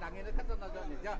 đằng nó cắt cho nó dọn được chưa?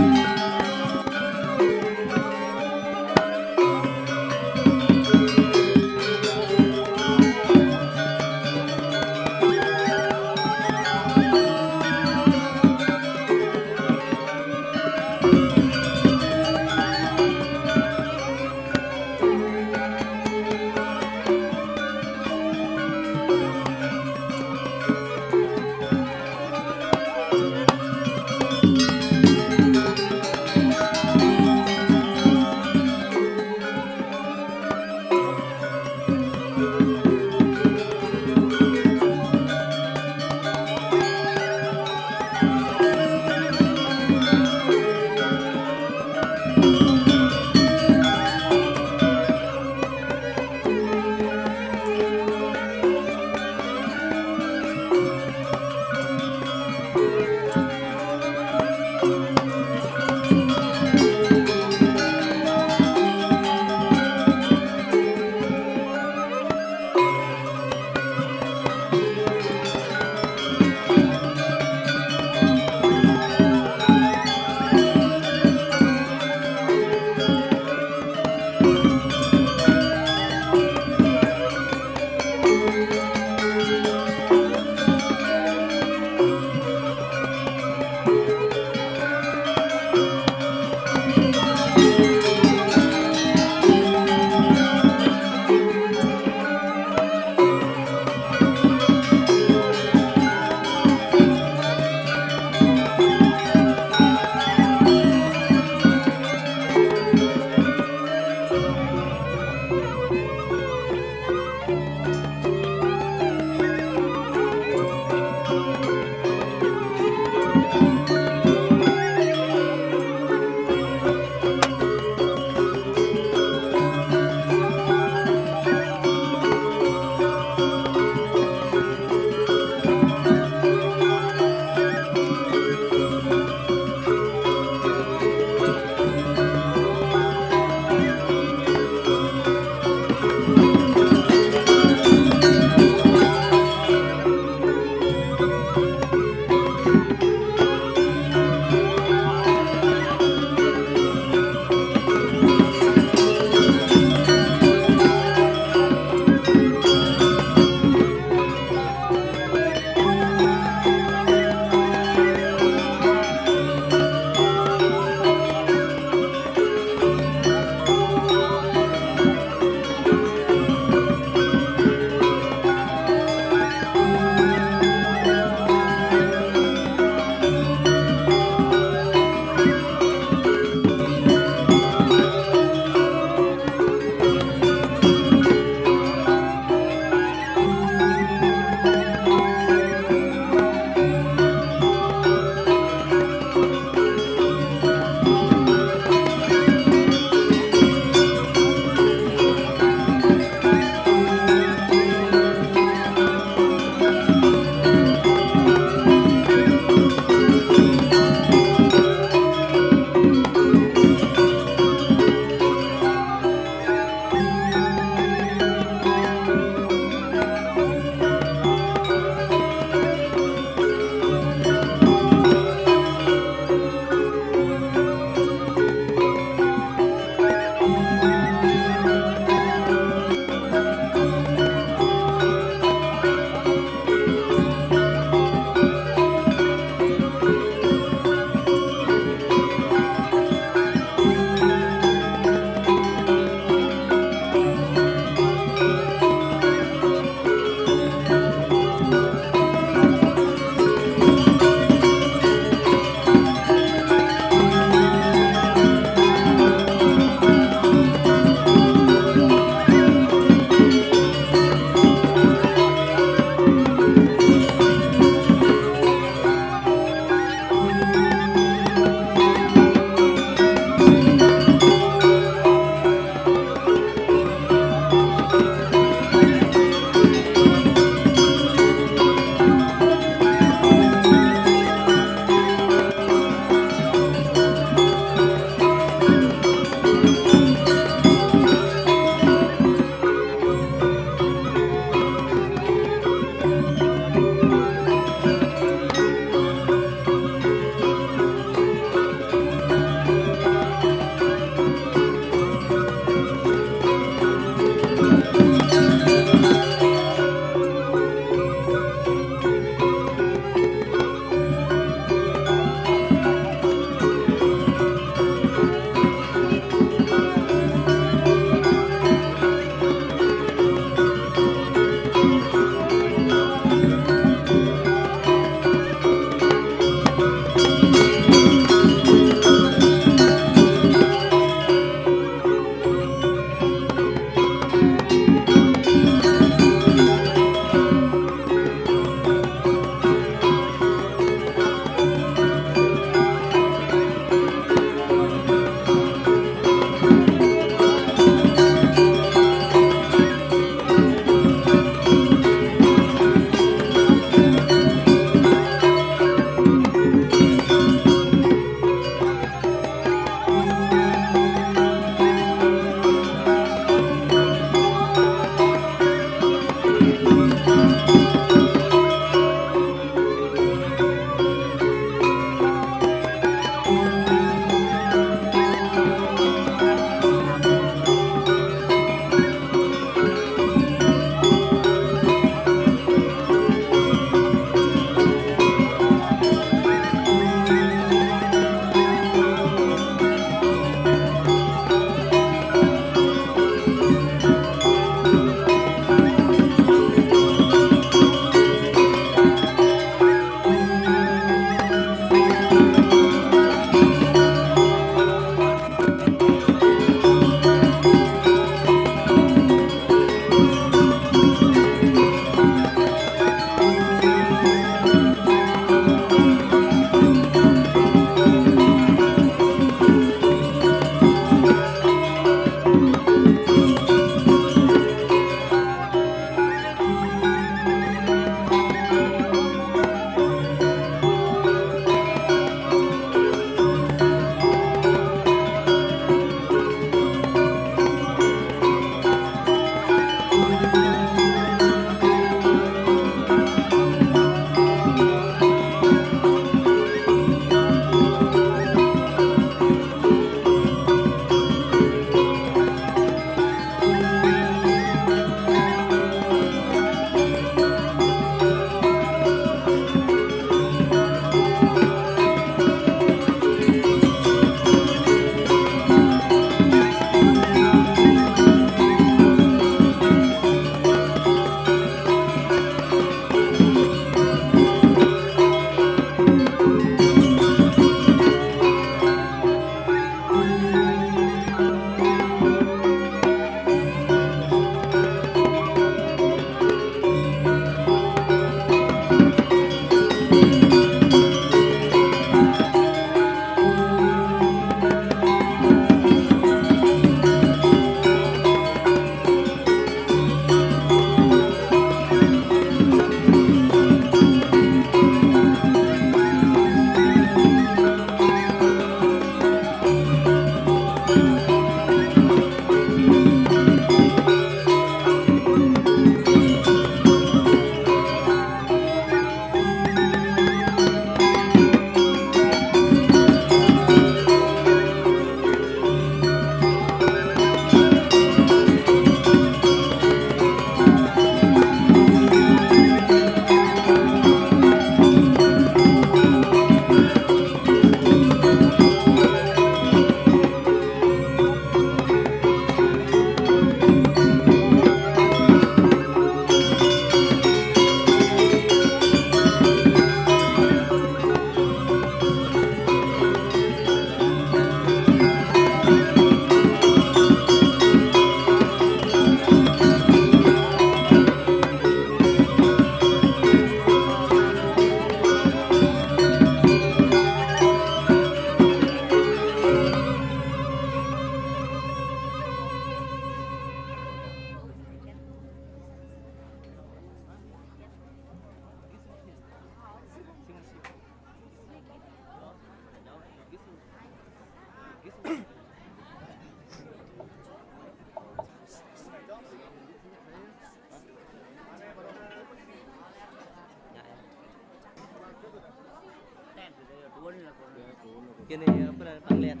gini apa namanya panglihat.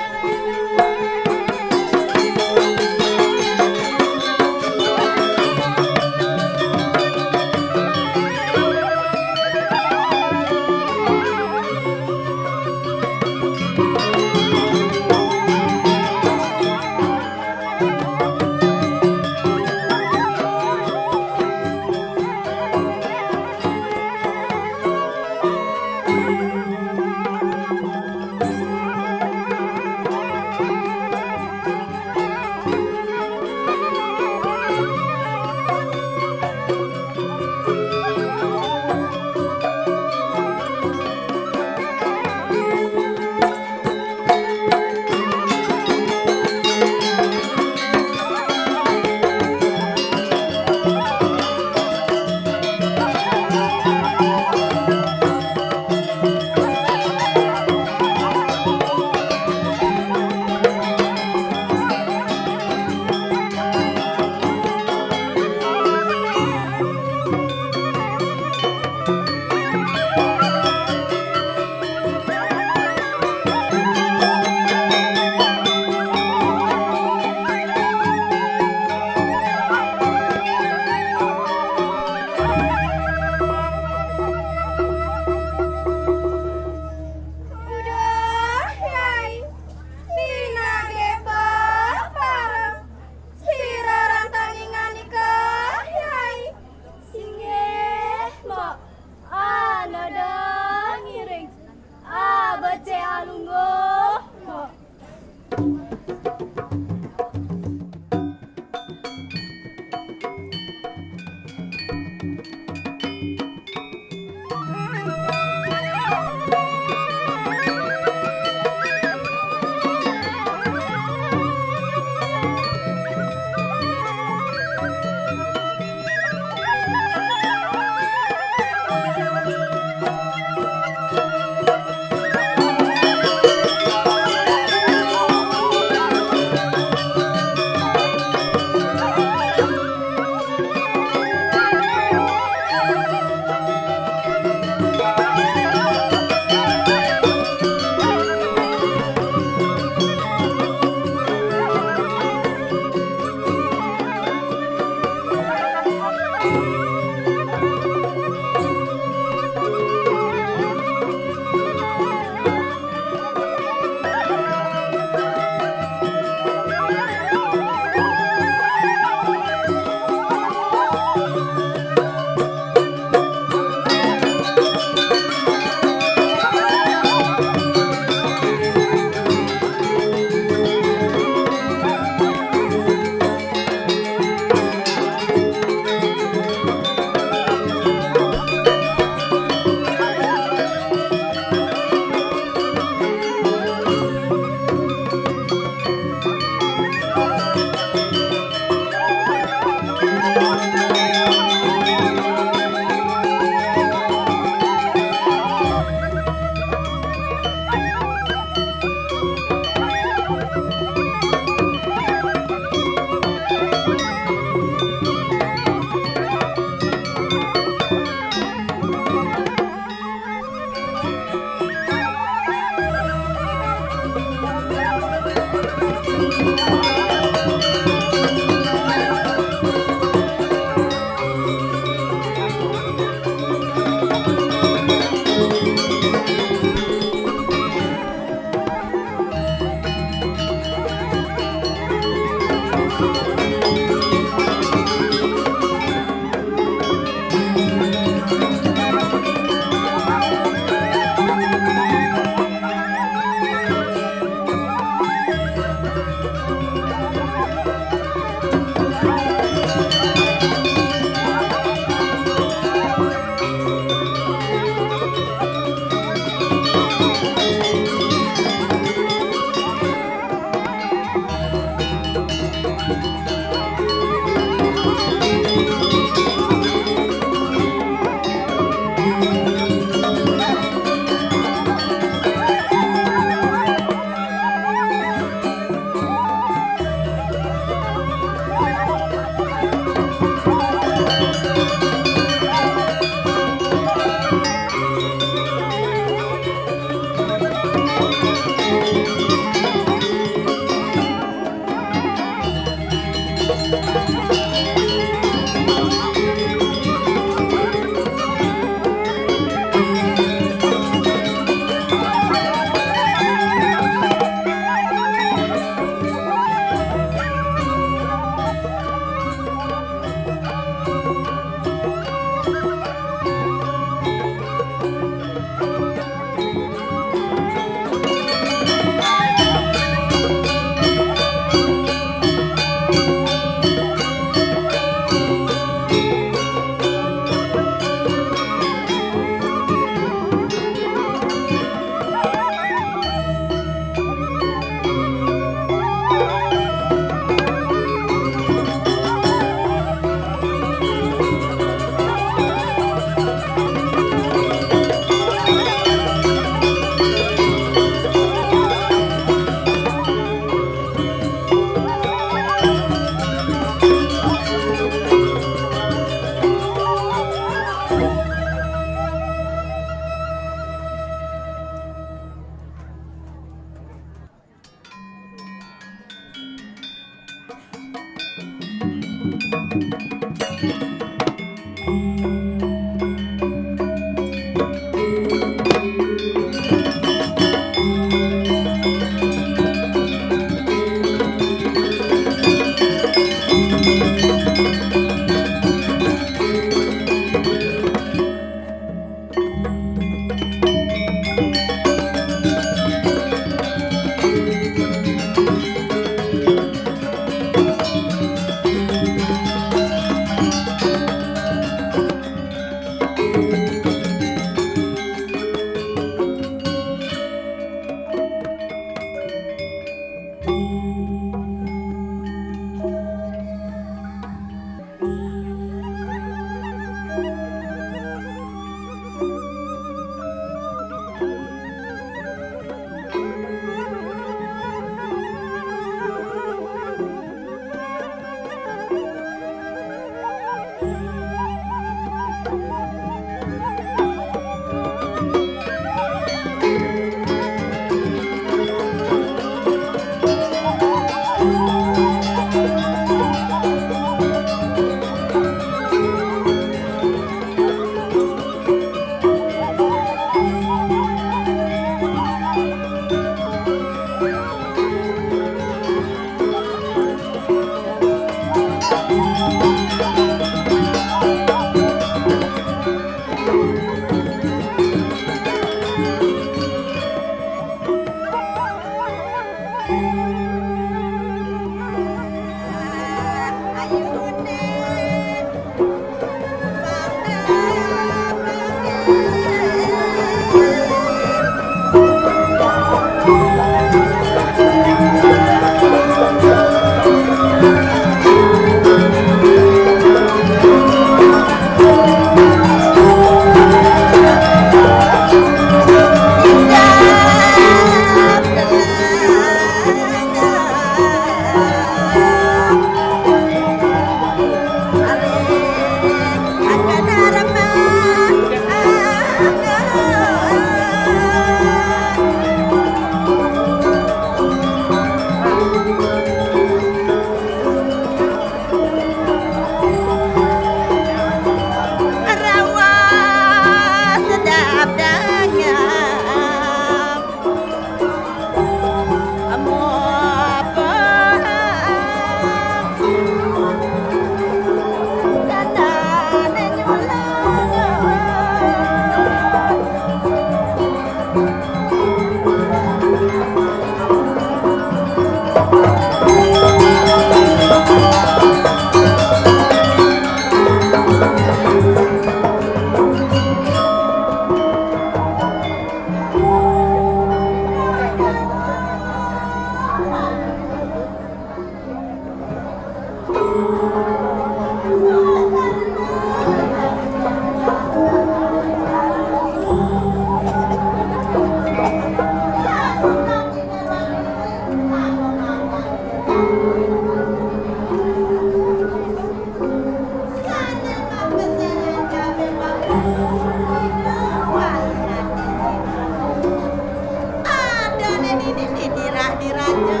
Di raja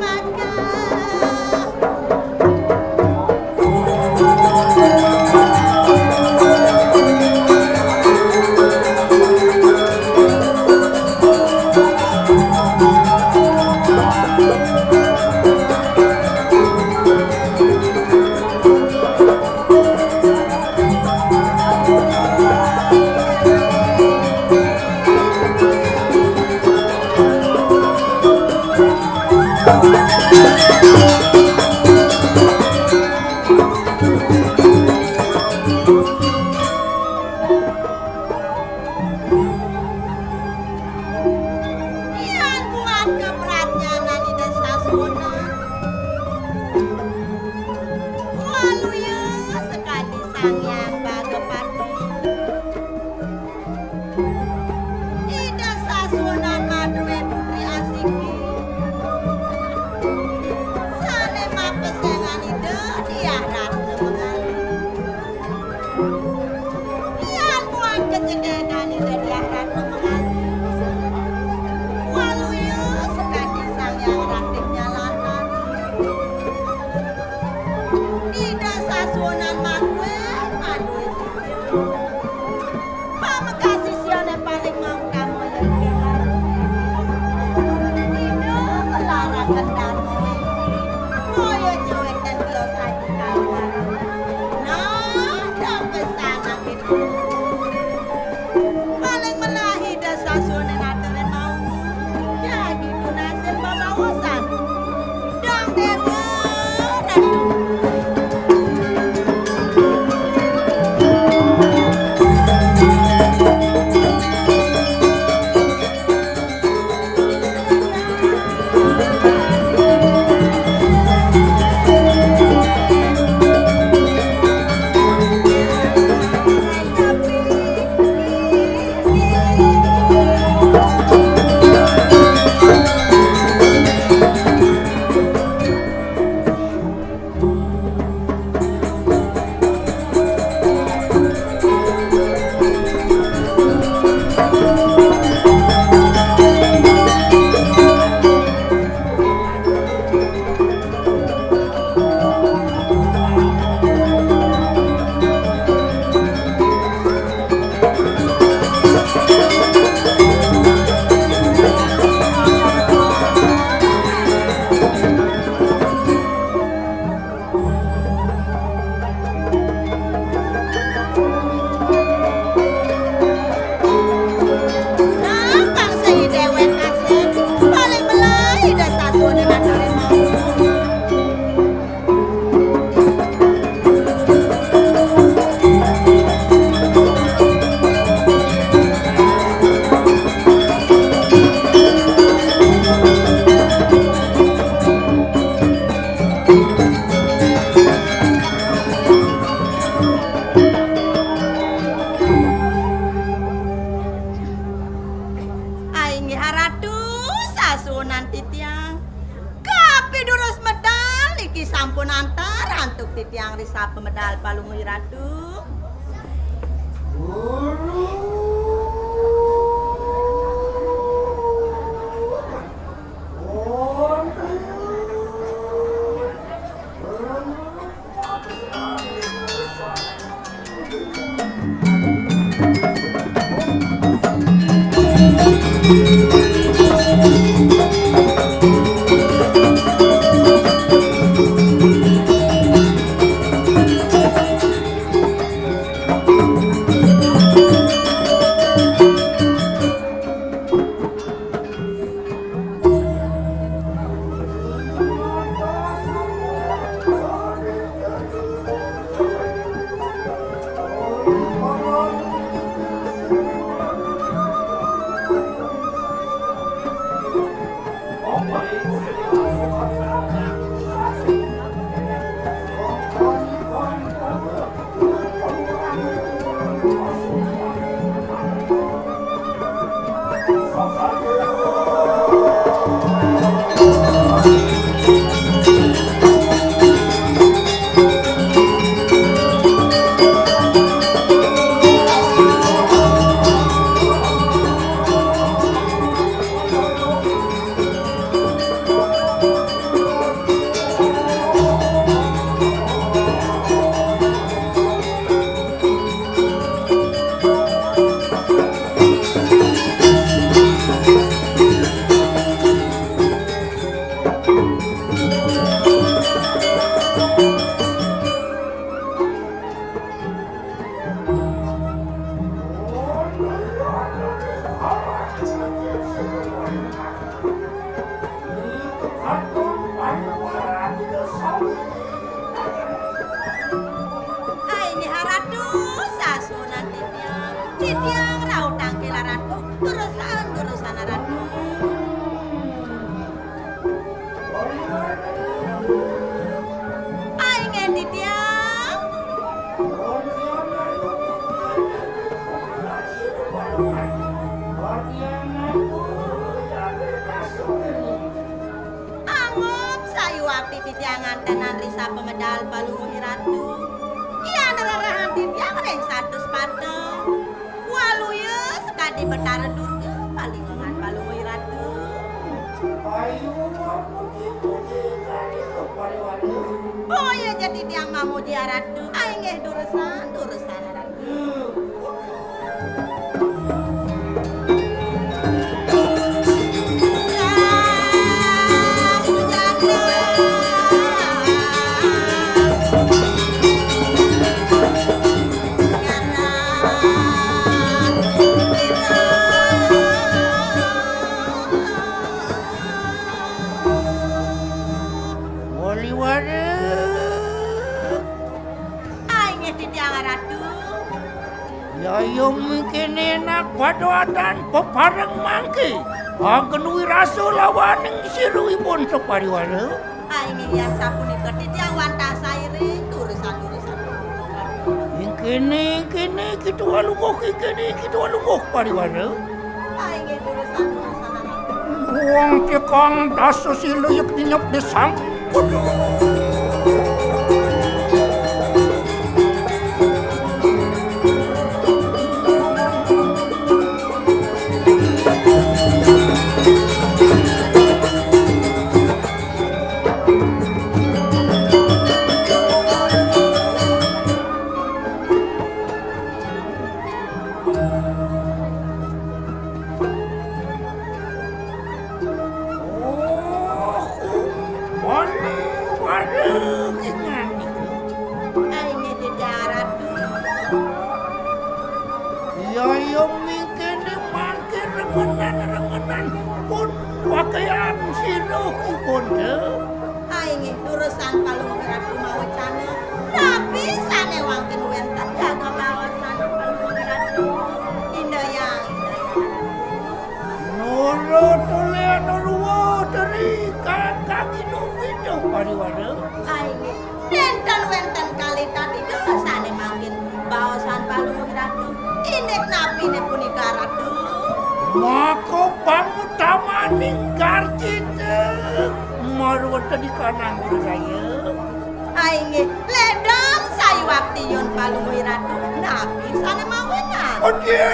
maka Pamakasih siya na paling mau kamu yang kira. Ino melarakan dano ini. Moyo cuek dan Dios aja kawan. Nah, dapat sana gitu. Paling melahi dasar sunan aturan mau. Jadi tunasir babawasan. Dang dewa dan nampang saya dewek kasih. Paling melahi dasar sunan aturan mau. Aing haratu sasunan titiang. Kapi durus medal iki sampun antar antuk titiang risa pemedal palungi ratu. Aini haratu sasunan titiang. Titiang raut tangkil ratu. Turusan ratu. Aing titiang. Anggap sayu akti titiangan tenan risa pemedal palungi ratu. Iya nerarahan titiang reng satu sepatu. Walu ya sekadi betara durga palingan palungi ratu. Oh ya jadi tiang mamuji ratu. Aing durusan ratu. Yo mungkin enak badoatan pepareng mangke. Angkenui rasa lawaning siruipun sapariwara. Ini biasa punika titiang wantah saire tulisan-tulisan. Kene kita walungok kita walungok pariwara. Ini tulisan-tulisan. Wong tekang dasa siluyuk dinyop desang. Rengenan pun pakaian siruh pun Ini urusan palung ratu mau cane. Tapi sane wangken wenten jaga bawasan palung ratu. Indah yang nurut oleh nuruwo dari kakak itu pariwara. Ini nenten wenten kali tadi sane makin bawasan palung ratu. Ini napi ne punika ratu. Maka pangutamaning garcita marwat di kanan saya. Ini ledang sayu waktu yon palung ratu. Napi sane mawenan. Oh dia.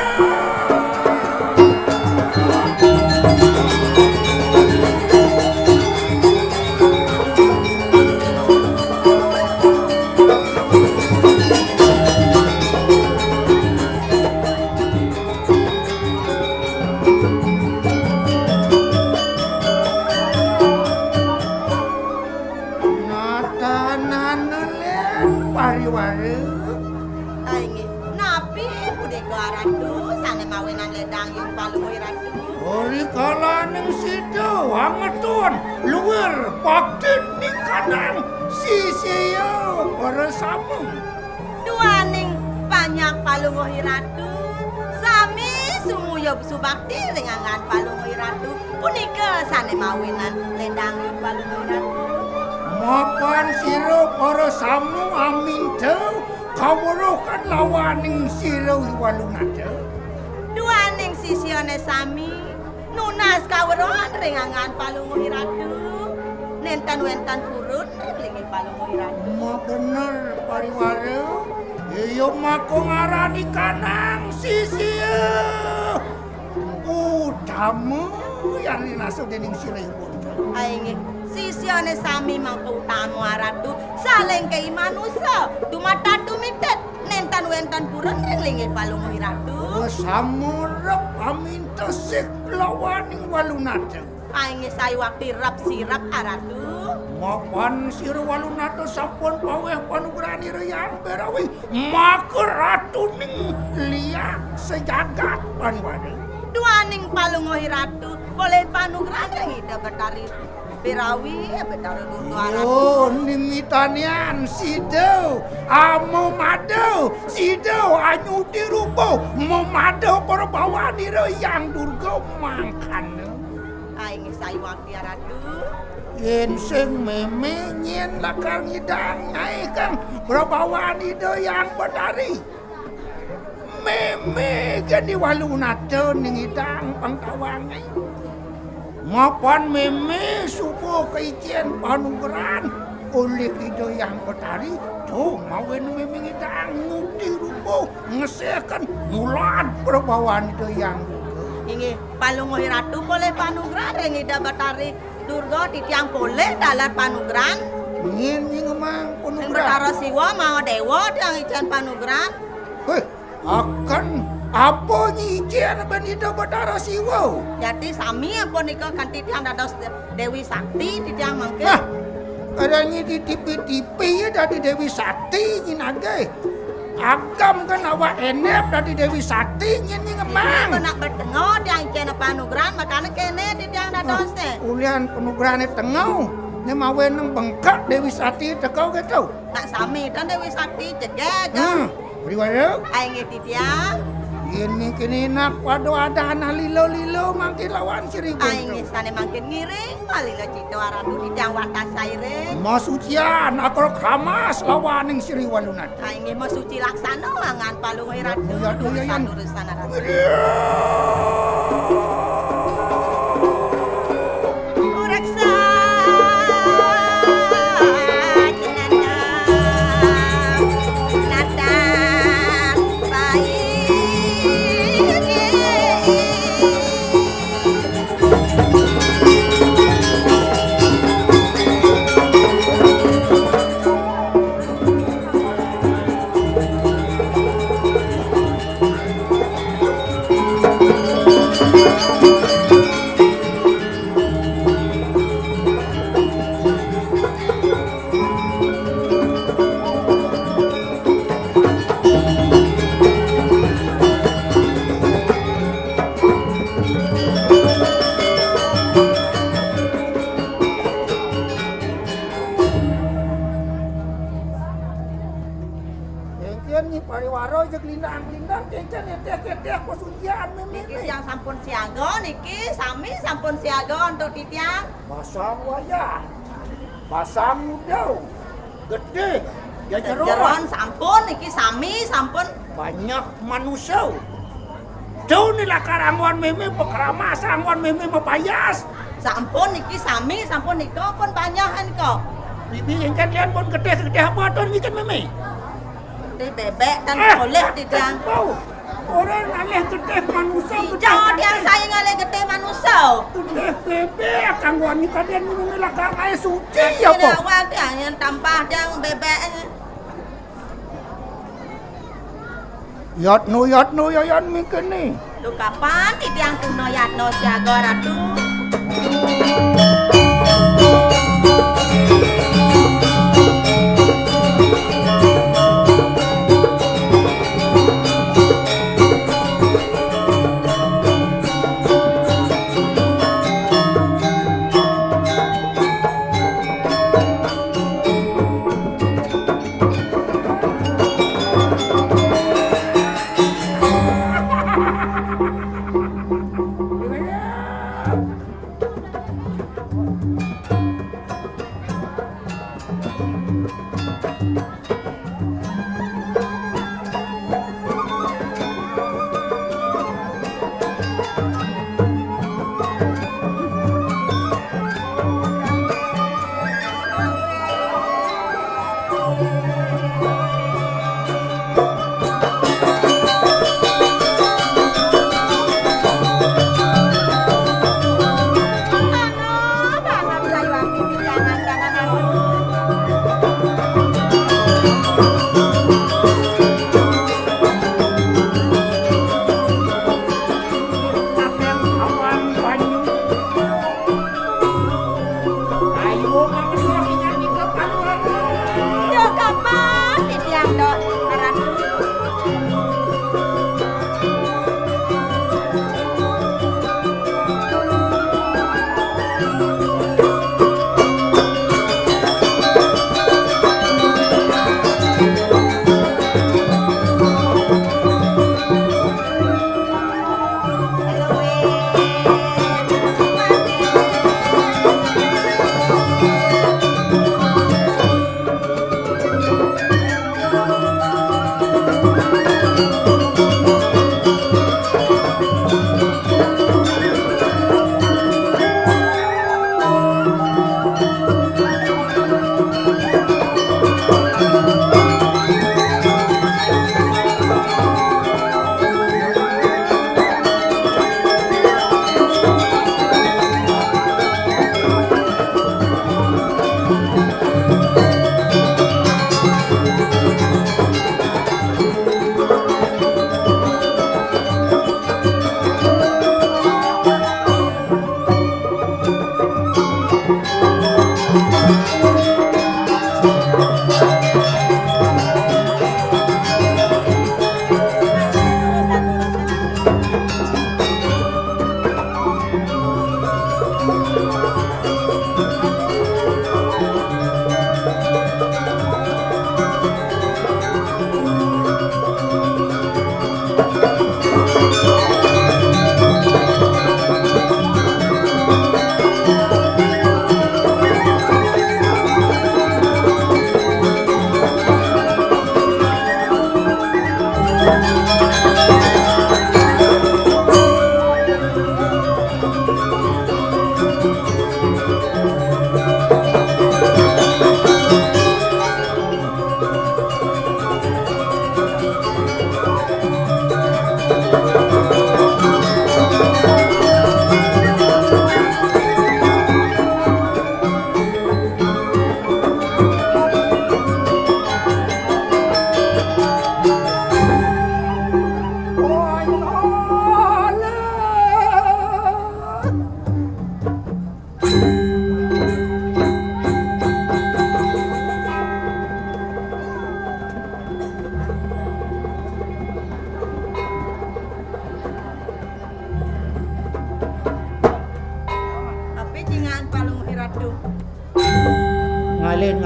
Luar paktin di kanan sisiyo para samu. Duaning banyak palungohi ratu. Sami sumuyub subakti ringangan palungohi ratu. Punika sane mawinan lendang palungohi ratu. Mapan siro para samu aminta kawruhan lawaning siro walunada. Duaning sisione sami nunas kawruhan ringangan palungohi ratu. Nenten-wenten purun lingi palungohi ratu. Ma bener pariwara. Iyo mako ngarani kanang sisiyo. Utamu yang dinaso dening siripun. Ainge sisione sami mangko utamu ratu saling kei manusa dumata tumitet nenten-wenten purun lingi palungohi ratu. Samurep aminta sik lawaning walunada. Ainge sayu wakti rap sirap aratu. Mapan sira walunada sampun paweh panugrani reyang berawi maka ratuning liak sejagat pariwara. Duaning palungohi ratu boleh panugrani ngida betari berawi betari durga ratu. Yo nimitanian sido amo mado sido anyuti rupo memado para bawani reyang durga mangkan. Ainge sayu wakti ratu. Yen sing meme nyen lakar ngidang nyai kang berbawan ide yang betari. Meme gani walunada ning idang pangtawangai. Mapan meme supo keijen panugeran oleh ide yang betari. Tuh mawen meme ngidang nguti rupo ngesekan mulan berbawan ide yang Inge palungohi ratu boleh panugeran ngida betari Durga titiang boleh dalat panugran. Ngin mang panugran. Betara siwa mau dewa tiang ijan panugran. Heh, akan apa nyijen benida Bathara Siwa. Jadi sami apa nika kan titiang dados Dewi Sakti titiang mangke. Nah, kadangnya di TV-TV ya dari Dewi Sakti nyinage. Agam kan awak enep dari Dewi Sakti nyini ngemang. Kena bertengah yang kena panugrahan makanya kene titiang dados teh. Ulian penugrane tengau. Ni mawe nang bengkak Dewi Sakti tekau gitu. Nak sami dan Dewi Sakti jegeg. Riwayat. Aing titiang. Ini kini nak waduh ada anak lilo-lilo mangkin lawan Sri Aing Guntur. sana mangkin ngiring malila cito aradu titiang watas saire. Mas ujian akal kamas lawan yang Sri Walunat. Aing mah suci laksana mangan palung iratu. Iya. Urusan aradu. Ureksa. Pariwaro jeung lindang-lindang kencan etek-etek pas ujian Niki mimi. yang sampun siaga niki sami sampun siaga untuk titiang. Basang wayah. Basang udau. Gede. Jeron Jajaron sampun niki sami sampun. banyak manusia. Jauh nih lah karanguan mimi pekerama sangguan mimi mepayas. Sampun niki sami sampun niko pun banyak niko. Bibi yang kalian pun gede-gede apa tuh bikin mimi. Di bebek dan oleh titiang. Bau. Orang alih gede manusia. Hijau tiang saya ngalih gede manusia. Gede bebek kangguan nih kalian mimi lah karena suci ya Tidak po. awal tiang yang tampah tiang bebek. Yatno yayan mikir nih. Lu kapan titiang tuno yatno siaga ratu?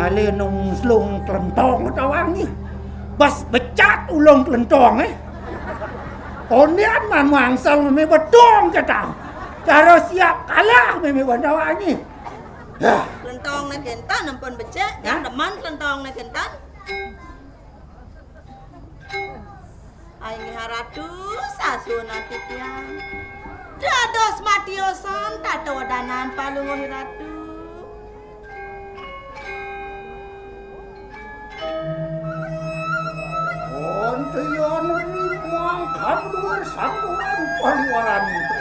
ningali nung slung klentong ta wangi. Bas becat ulung klentong Onian man mangsal meme bedong ketang. Cara siap kalah meme wangi. Lentong na kentan ampun becek, yang deman lentong na kentan. Aing haratu sasuna titiang. Dados matiosan tato danan palunguh ratu. Ontian rimang kandur satuan paliwaran itu.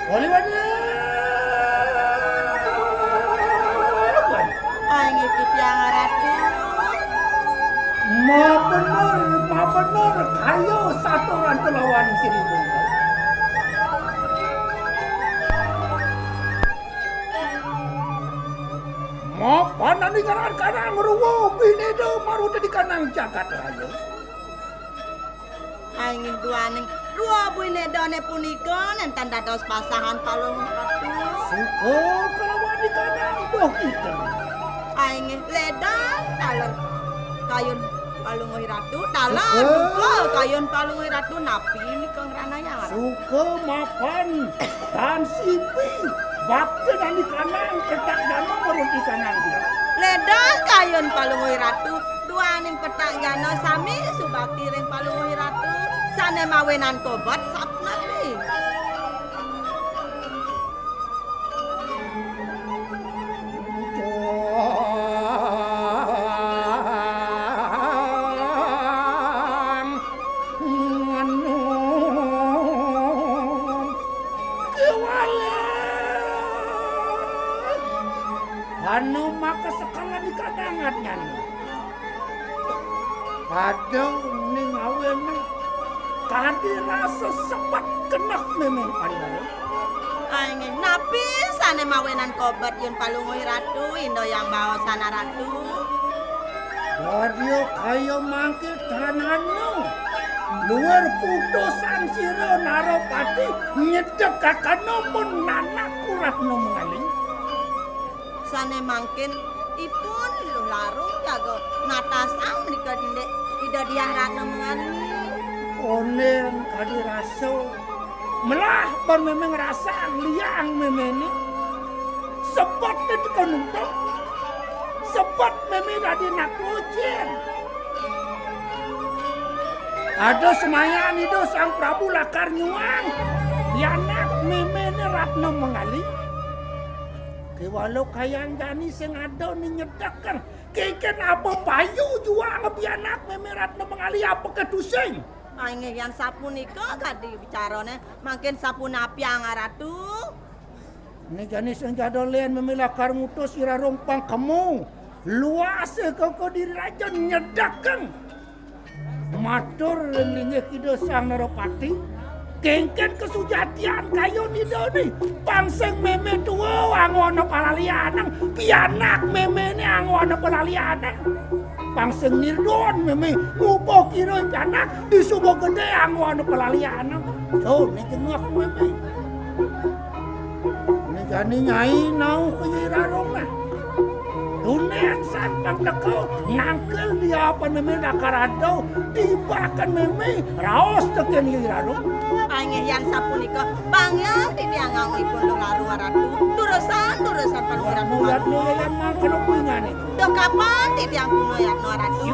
Paliwaran. Aing titiang ratu. Ma bener, kayo saturan telawan seribu. Ma panan di kanang ruwo binedo maruta di kanang jagat raya. Aing duaning dua buinedone punika nenten dados pasangan palunguh ratu. Suko kelawan di kanang doh kita. Aing ledang taler kayun palunguh ratu talan duka kayun palunguh ratu napi nikeng ranaya. Suko mapan dan sipi bakti dan di kanang petak dana marut di kanang dia. Ledang kayun palunguh ratu duaning petak gana sami subakti ring palunguh ratu sane mawenan kobat sapnapi. Anu maka sekala di kadangannya. Ada ning awena kadi rasa sepat kenak memang padahal. Aing napi sane mawenan kobat yun palunguh ratu indo yang bawa sana ratu. Wario kayo mangke tanano. Luar putusan siro naro pati nyedek kakano pun nanak kurat no mengaling. Sane mangkin ipun larung jago natasang menika dindek tidak diarana mengaling. Onen kadi raso melah ban memang rasa liang memene sepat itu kanuntok sepat memang tadi nak kucing ada semayan itu sang Prabu lakar nyuang yanak memene ratno mengali kewalau kayang jani sing ada ni nyedakan keken apa payu juang bianak memene ratno mengali apa kedusing. Aing yang sapunika kadi bicarane mangkin sapunapi ratu. Ini jenis yang jadolen memilakar mutus ira rompang kamu. Luas kau diri raja nyedakan. Matur linge kido sang naropati. Kengken kesujatian kayo ni doni. Pangseng meme tua angono palalianang. Pianak meme ni angono palalianang. Pangseng nirdon meme upo kiro pianak disubo gede angono palalianang. So ni kengok meme. Jani nyai nau kuyirarong na. Dunia santang dekau nangkel dia apa meme nakarado tibakan meme raos teken yirarong. Aing yang sapunika bangyang titiangang ipun laru ratu. Durusan panuran Mulat no yang mangken opingan itu. Do kapan titiang puno yang no ratu?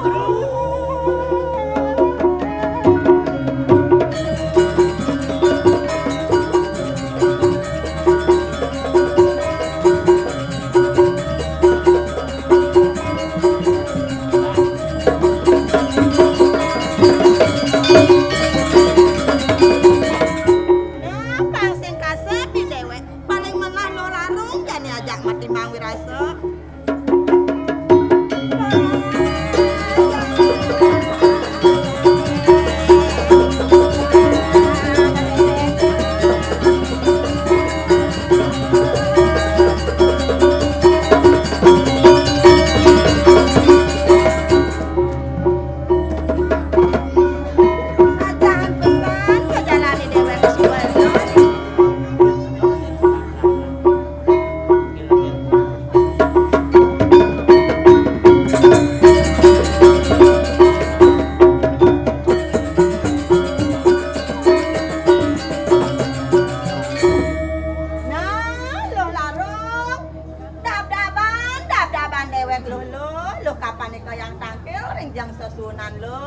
dewek lo kapan ika yang tangkil ring jang sesunan lo.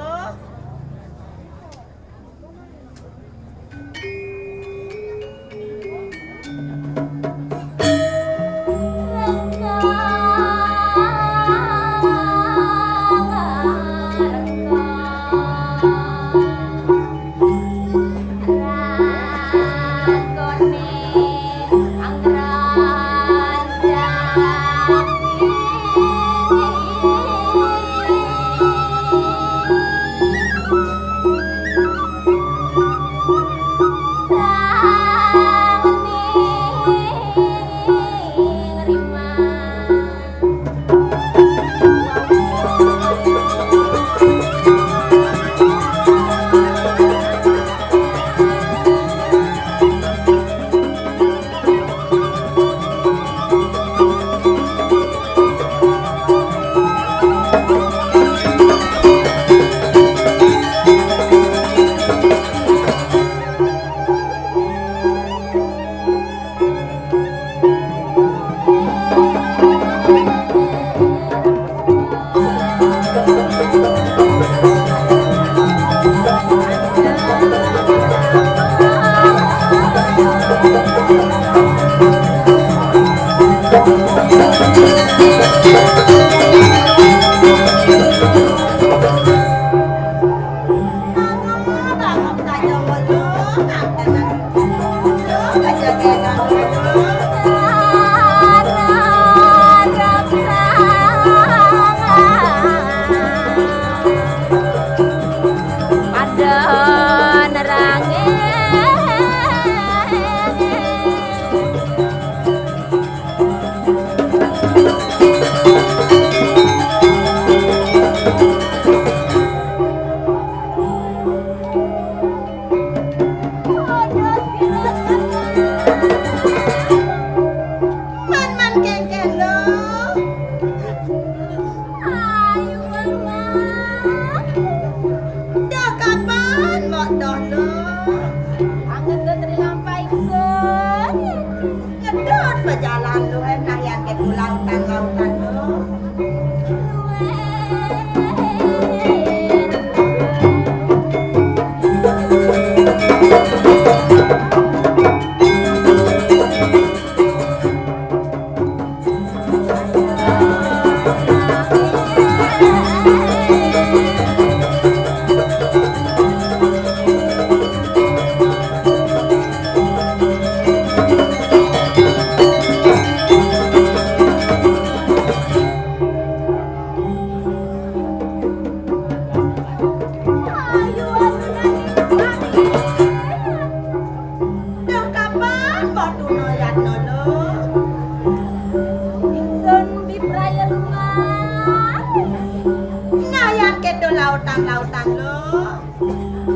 Lautan lo.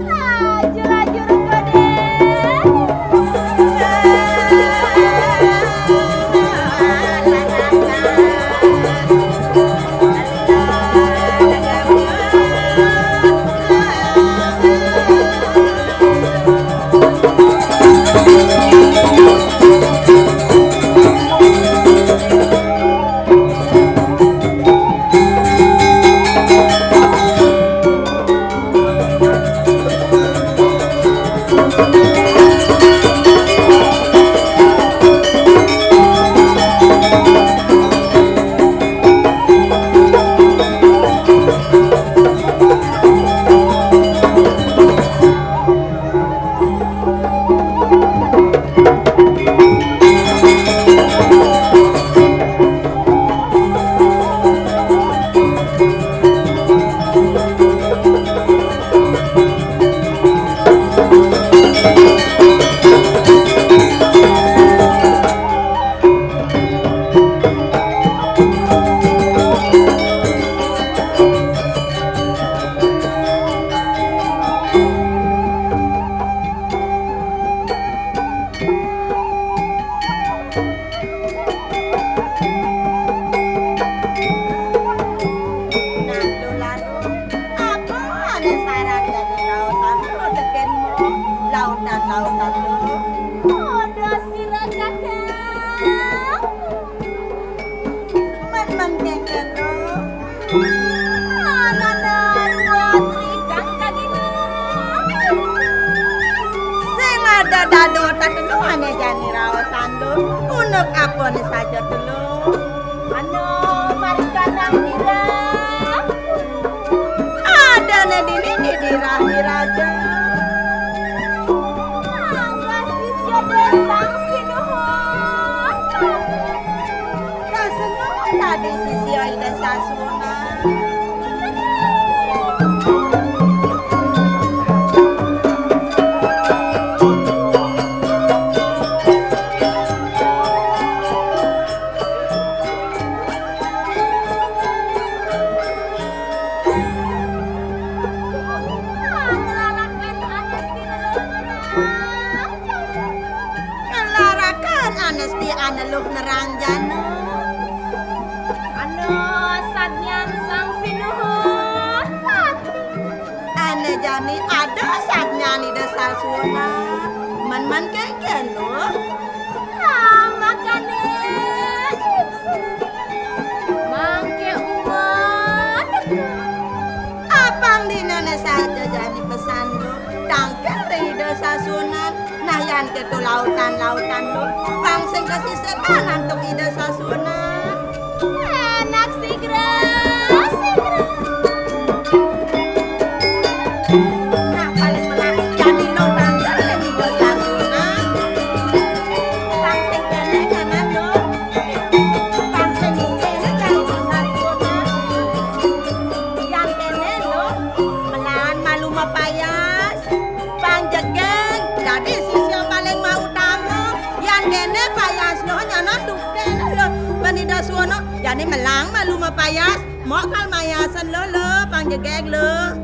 Lajur gede. Mengkekeno. Anana buat ikan kagina. Sing ada dado tatelu ane jani raosan lo. Unuk apone saja dulu. Ano marikanang dira. Ada nedini di dirahi raja. Angga sisya desang sinuhon. Kasenong tadi sisya ida sasuna. Kelarakan anesti analog nerang jano. Ano sadnyan sang sinuhon. Ane jani ada saatnya nih dasar suna. Man keken lo. Makane mangke umat. Apang di nana saja jadi pesan lo. Tangkel di dasar sunan. Nah yang ke tu lautan lo. Bangseng kasih setan untuk ida sasunan. Enak sigra. Nah paling menarik jadi lo tangkel di dasar sunan. Bangseng kene kanan lo. Bangseng kene jadi dasar sunan. Yang kene lo melawan malu mapayas. Bang jegeng jadi sisi yang paling mau utama. Yang kene payas lo nyana duke lo. Benida suono jadi melang malu mapayas. Mokal mayasan lo bang jegeng lo.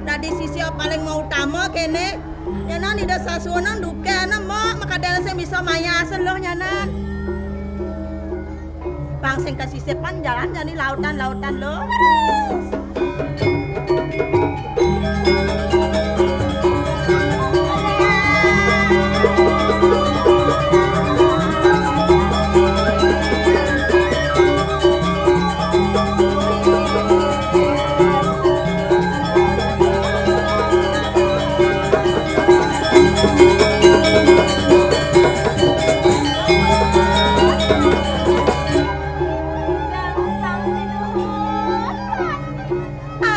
Tadi sisi yang paling mau utama kene. Nyana nida sasuono duke na mo makadala saya bisa mayasan lo nyana. Bang sing kasih sepan jalan jadi lautan lo.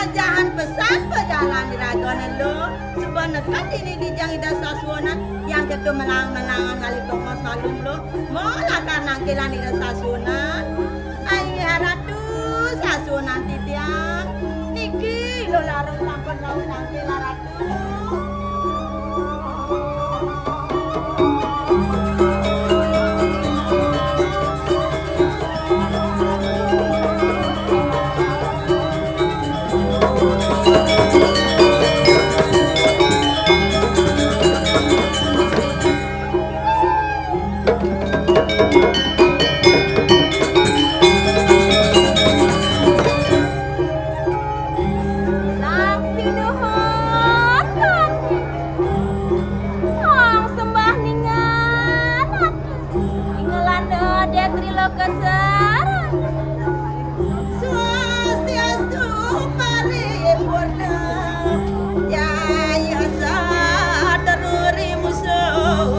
Ajahan pesan pejalan di ragonan lo. Sebenarnya ini di jang ida sasuonan yang ketu menang-menangan kali Thomas malum lo. Mola karena kilan ida sasuonan. Ai haratu sasuonan titiang. Niki lo larang lampun laut nanti laratu. Sang sinuhon. Ang sembah ningan. Ingelan detri lo keseran. Swastiastu paripurna jaya sadaruri musuh.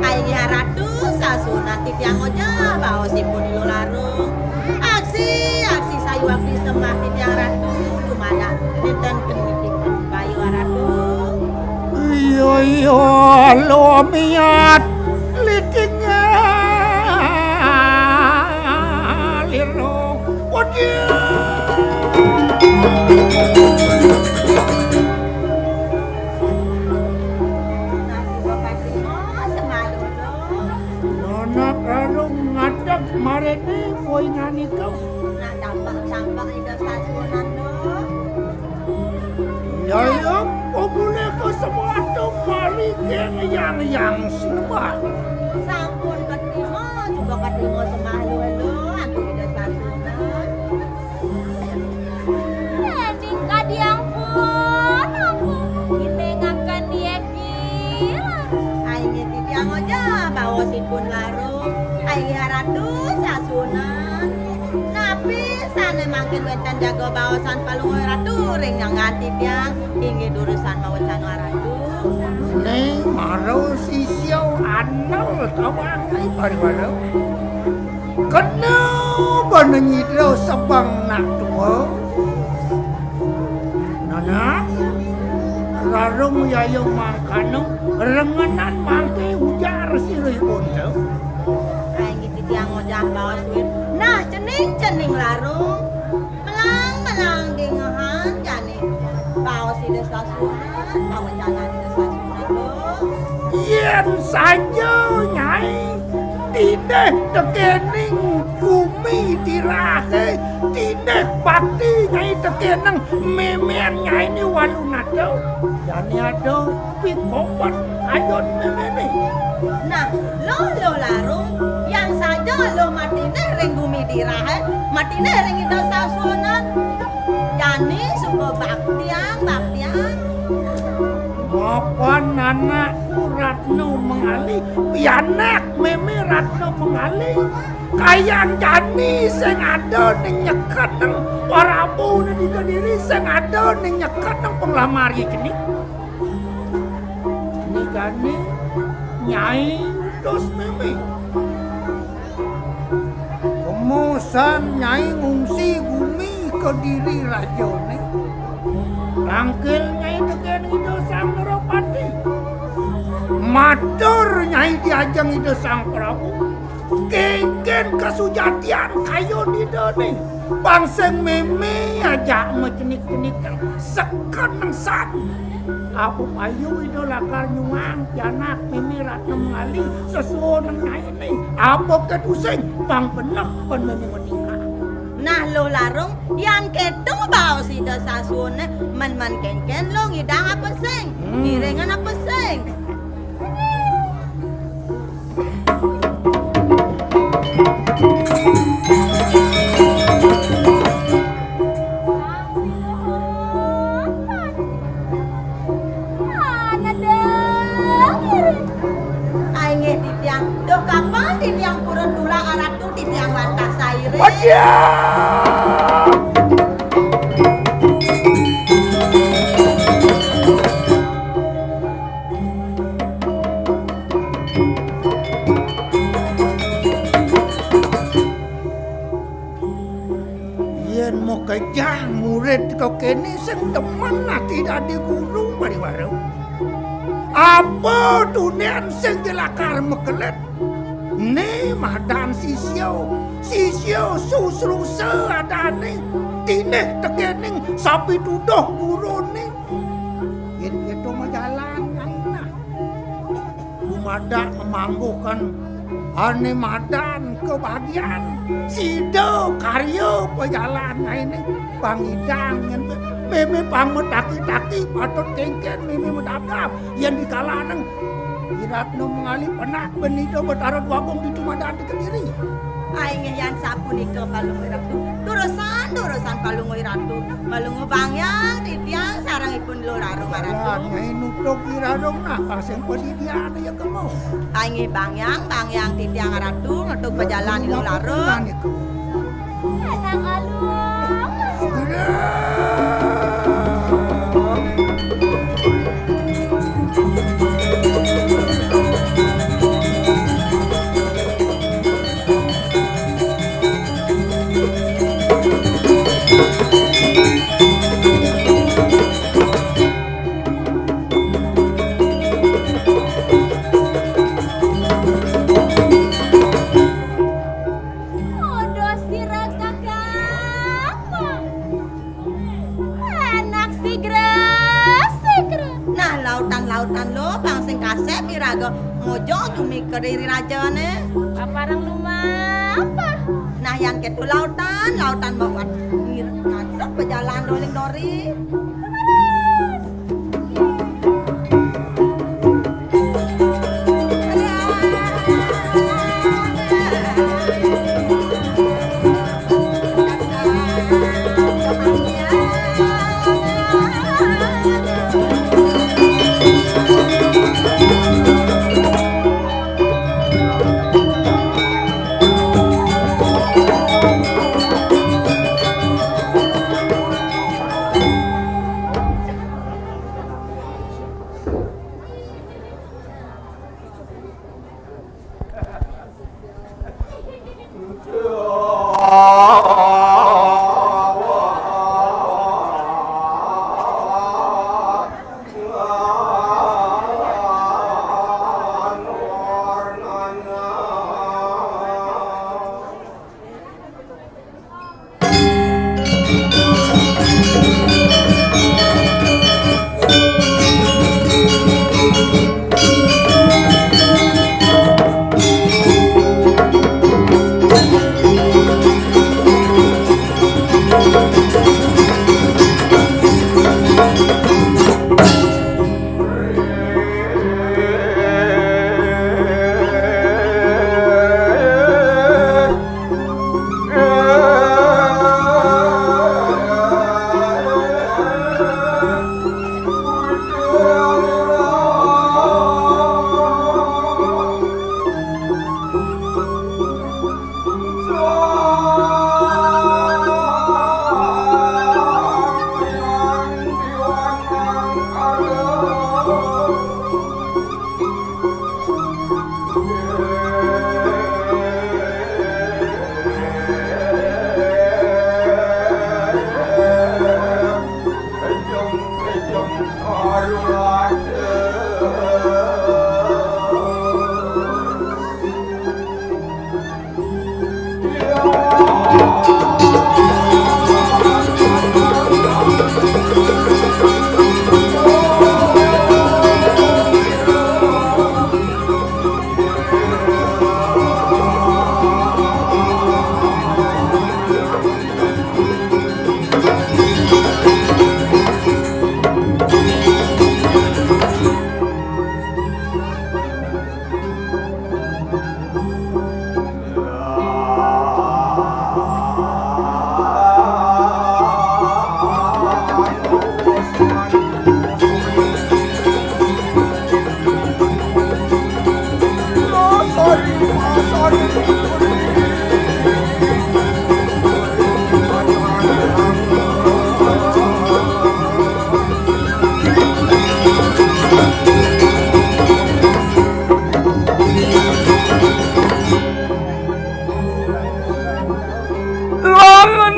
Ai haratu sasuna titiang oja bawa sipun ilu larung. Aksi sayu abdi sembah titiang ratu dumada dinten penitipan bayu ratu. Iyo lo miat litingnya liro Nasi bapak simo semalu lo. Nona karung ngadak marene koy ngani kau. Nak dampak ida sasunan lo. Ya boleh ke semua mari yang sembah. Sampun ketimo juga ketimo semalu lo. Aku ida sasunan. Ending kadiang pun aku. Kita ngakan dia kira. Ai ngiti tiang oja bawa sipun larung. Ai haratu sasunan. ane makin wetan jago bawasan palungoy ratu ring yang ganti tiang ingi durusan mawetan waratu. Nih maro sisyo anol tawangai pariwara. Kena bananyidro sabang nak tua. Nana rarung yayo makano rengenan mangke ujar sirih bonto. Aing gitu tiang ngojah bawas duit. Nah cening larung. Melang di ngahan jani. Bawas di desa sunat, mawetan di desa sunat lo. Yen saja nyai tineh tekening kumi tirahe tineh bakti nyai tekeneng memen nyai ni walunado jani ado pikopat ayon memene. Nah lo larung yang saja lo matine ring bumi dirahe matine ring desa sunat. Jani suka baktiang. Mapan anakku Ratno mengali pianak meme Ratno mengali kayang jani sing ada ning nyeket nang warabu di Kediri sing ada ning nyeket nang penglamar iki ini jani nyai dos meme kemusan nyai ngungsi bumi Kediri rajone rangkil nyai teken itu sang Neropati matur nyai diajeng itu sang Prabu kengken kesujatian kayo di doni bangseng meme aja mencenik-cenik sekan nang sat aku payu itu lakar nyuang pianak meme Ratno mengali sesuai nang nyai ini apa ketusing bang benek pen meme menikah. Nah lo larung yang ketung bawa si desa sunne man ken lo ngidang apa sing irengan apa sing. Ainge titiang do kapan titiang purun tulang aratu titiang lantas saire. Yen mau kejar murid kau kene sing temen tidak di guru pariwara. Apa dunian sing jelakar mekelet? Ne madan sisyo susru seadane tineh tekening sapi tuduh gurune. Yen itu majalan aina. Bumadak memangguhkan ane madan kebahagiaan sido karyo pejalan ini pangidang meme pangmetaki-taki patut kengken meme medapap yang dikalanang Ratno mengali penak benido betara duagung di Tumadan di Kediri. Aing yang sapuni ke Palungoy Ratu. Durusan Palungoy Ratu. Palungo bangyang titiang sarangipun lo larung aratu. Nyai nutuk irarong nah paseng pedidian ya kamu. Aing bangyang titiang aratu nutuk pejalan lo larung. Anak alung. Lautan lo bang sing kasep iraga mojo tumi Kediri rajane. Paparang lumah apa? Nah yang ketu lautan bawa ngatok pejalan doling dori.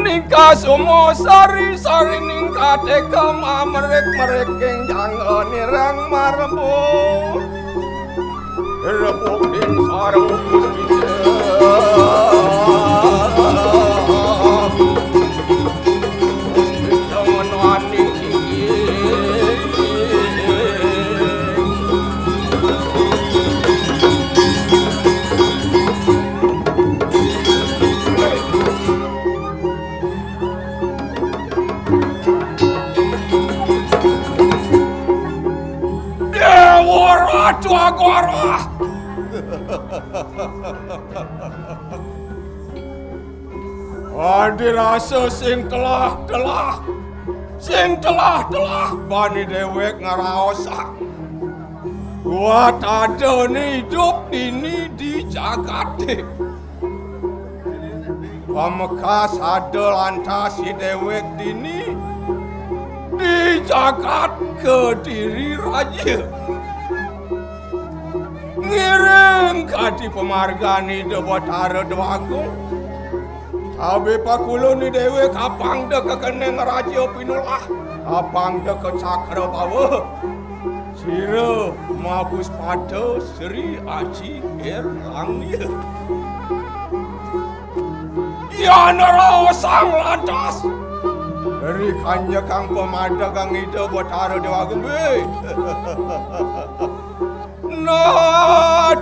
Ningka sumo sari-sari ningka tekam amrek-mereking jangan nirang marbo rebuk din sarung kita jangan wani Tua gora. Adi rasa sing telah bani dewek ngaraosak. Buat ada ni hidup ini di jagat. Pamekas ada lantas si dewek dini di jagat Kediri Raja. Ngiring kati pemargani de Batara Dwagung. Sabe pakulo ni dewe kapang de kekeneng raja pinulah. Kapang de ke cakra bawa. Sira mabus pada Sri Aji Erlangnya. Ya nara sang lantas. Dari kanya kang pemada kang ide Batara Dwagung be.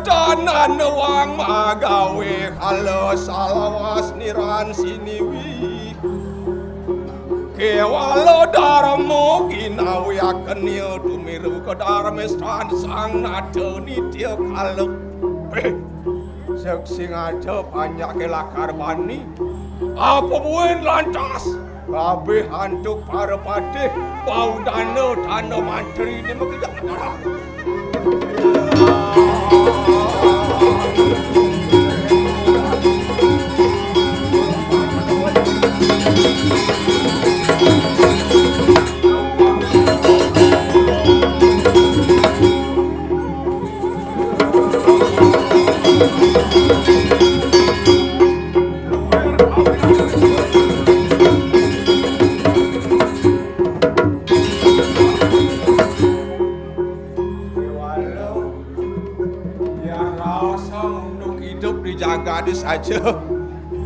Tanan wang magawe halo salawas niran siniwi kewalo darmo ginawi akenil tumiru ke darmestan sang nate nitya kalep seksing aja banyak kelakar bani apa buen lantas kabeh hantuk para padeh bau dana tanah mantri di Mekedara. Gadis aja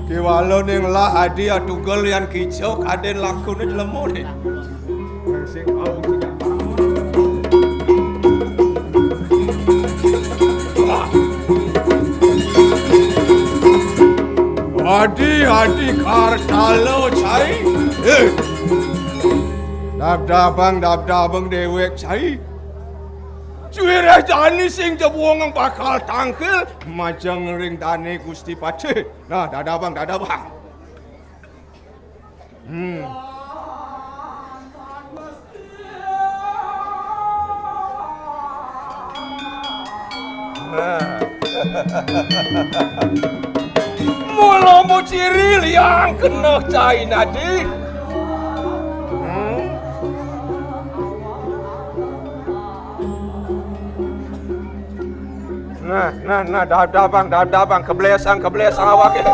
kiwalo ning lah hadiah tugel yang kicau kaden lakune jelemone sing au Adi kartalo cai dabdabang dewek cai Cuireh jani sing jebuang bakal tangkil majang ring tani Gusti Pace. Nah, dada bang. Mula mu ciri liang kena cai nadi. Nah, dabang, kebelesang awak ya.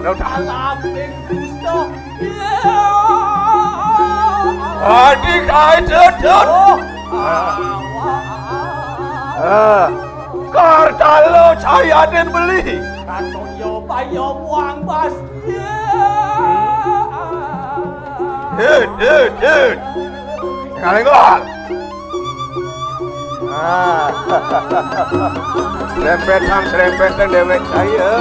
Đâu thẳng đi khai chết Kartalo saya aden beli Kato yo buang bas Dud Ngaling gua Serempet dan dewek saya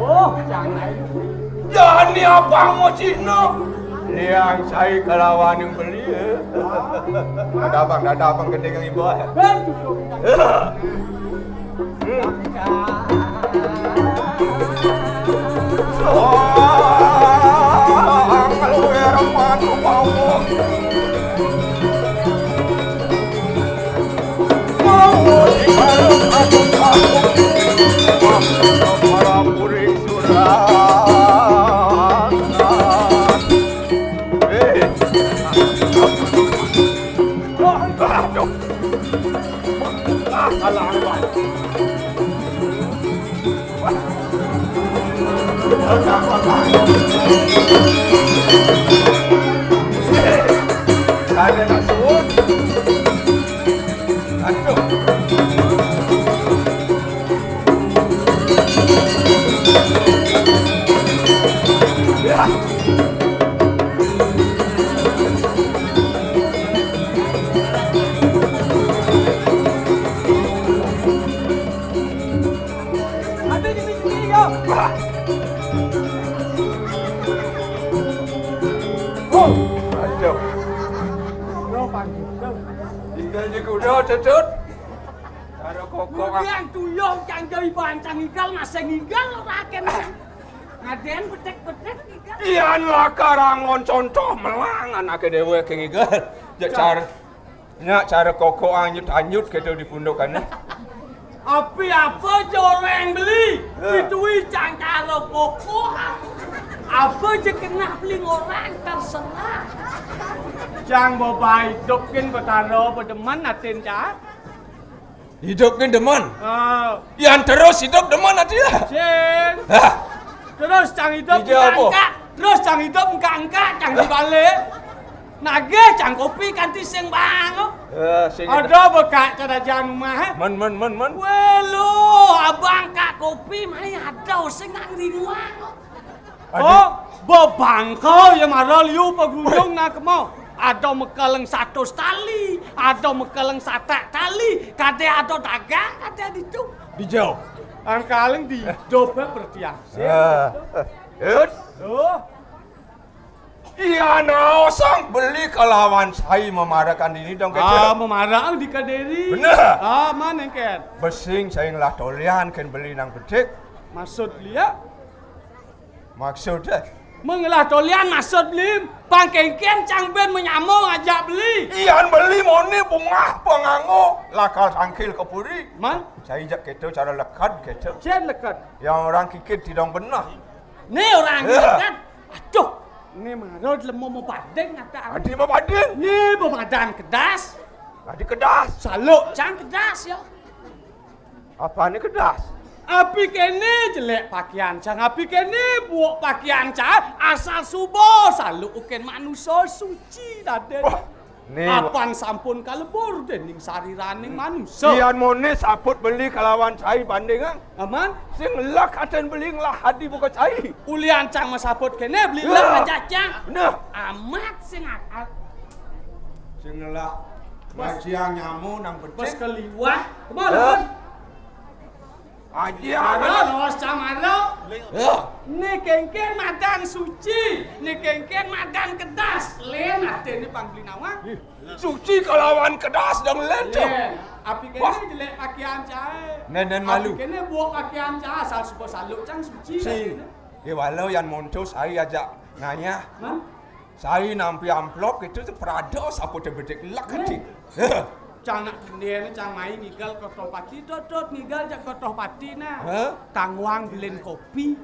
Oh, jangan Jani abang mau Cina. Yang saya kelawan yang beli. Ada abang gede yang ibu. Kalau era matu mau. Mau kalau aku para puring surat. Aduh. Salah abang. Ada nak suruh. Aduh. Ya. Ada di sini ya. Aduh. Tinggal je kuda tetut. Ada kokok. Yang tuyong canggih bancang igal masih igal raken. Ngaden betek-betek igal. Iyan lah karangon contoh melang anak dewe keng igal. Cara kokok anyut kita di pundokan. Apa joreng beli? Pitui cangkaro kokok. Apa je kena beli orang terserah. Jang bobai hidupkin betaro bedeman atin cah. Hidupkan deman. Yang terus hidup deman hati lah. Cing. Terus cang hidup Hijau angkat. Terus cang hidup angkat cang dibalik. Nage cang kopi kanti sing bang. Ada bekat cara jangan rumah. Man. Welo abang kak kopi mai ada sing nang ringuang. Ada. Bebangkau ya marah liu pegunung nak mau. Ada mekeleng 100 tali, ada mekeleng 1 tali, kade ada dagang, kade dicu. Dijauh. Angkaleng di dobe bertiang. Iya naosang beli kelawan saya memarahkan ini dong kecil. Memarah di kaderi. Bener. Mana ken? Besing saya ngelah tolian kan beli nang betik. Maksud dia? Maksudnya? Mengelah tolian maksud beli. Pangkengken cang ben menyamong ajak beli. Iyan beli moni bunga pengango lakal tangkil kepuri. Man? Saya ajak kita cara lekat kita. Cen lekat. Yang orang kikit tidak benar. Ni orang lekat. Aduh. Ni marah lemah mau badeng ada. Adi mabadin. Ni berbadan kedas. Adi kedas. Saluk cang kedas ya. Apa ni kedas? Api kene jelek pakaian cang, api kene buok pakaian cang, asal subuh saluk uken manusia suci daden. Ni Apan sampun kalebur dening sariraning manusia. Iyan moni saput beli kelawan saya bandingan. Aman? Sing lak aten beli ngelah hadi buka saya. Ulian cang masaput kene beli lah aja cang. Bener. Amat sing akal. Sing ngelah bajiang nyamu nang Bos betik. keliwat. Kemana? Aji Ada ada. los camaro. Ni kengken madan suci, ni kengken madan kedas. Len ate ni panggil nama. Suci kelawan kedas dong lencok. Len, api kene jelek pakaian cae. Nenen malu. Api kene buok pakaian cae asal subuh saluk cang suci. Si. Walau yang monto saya ajak nganya. Man? Saya nampi amplop itu tu perados apa terbetik lak hati. Cang nak kendene cang main ngigal kotoh pati dodot ngigal jak kotoh pati nah. Tangwang belen kopi.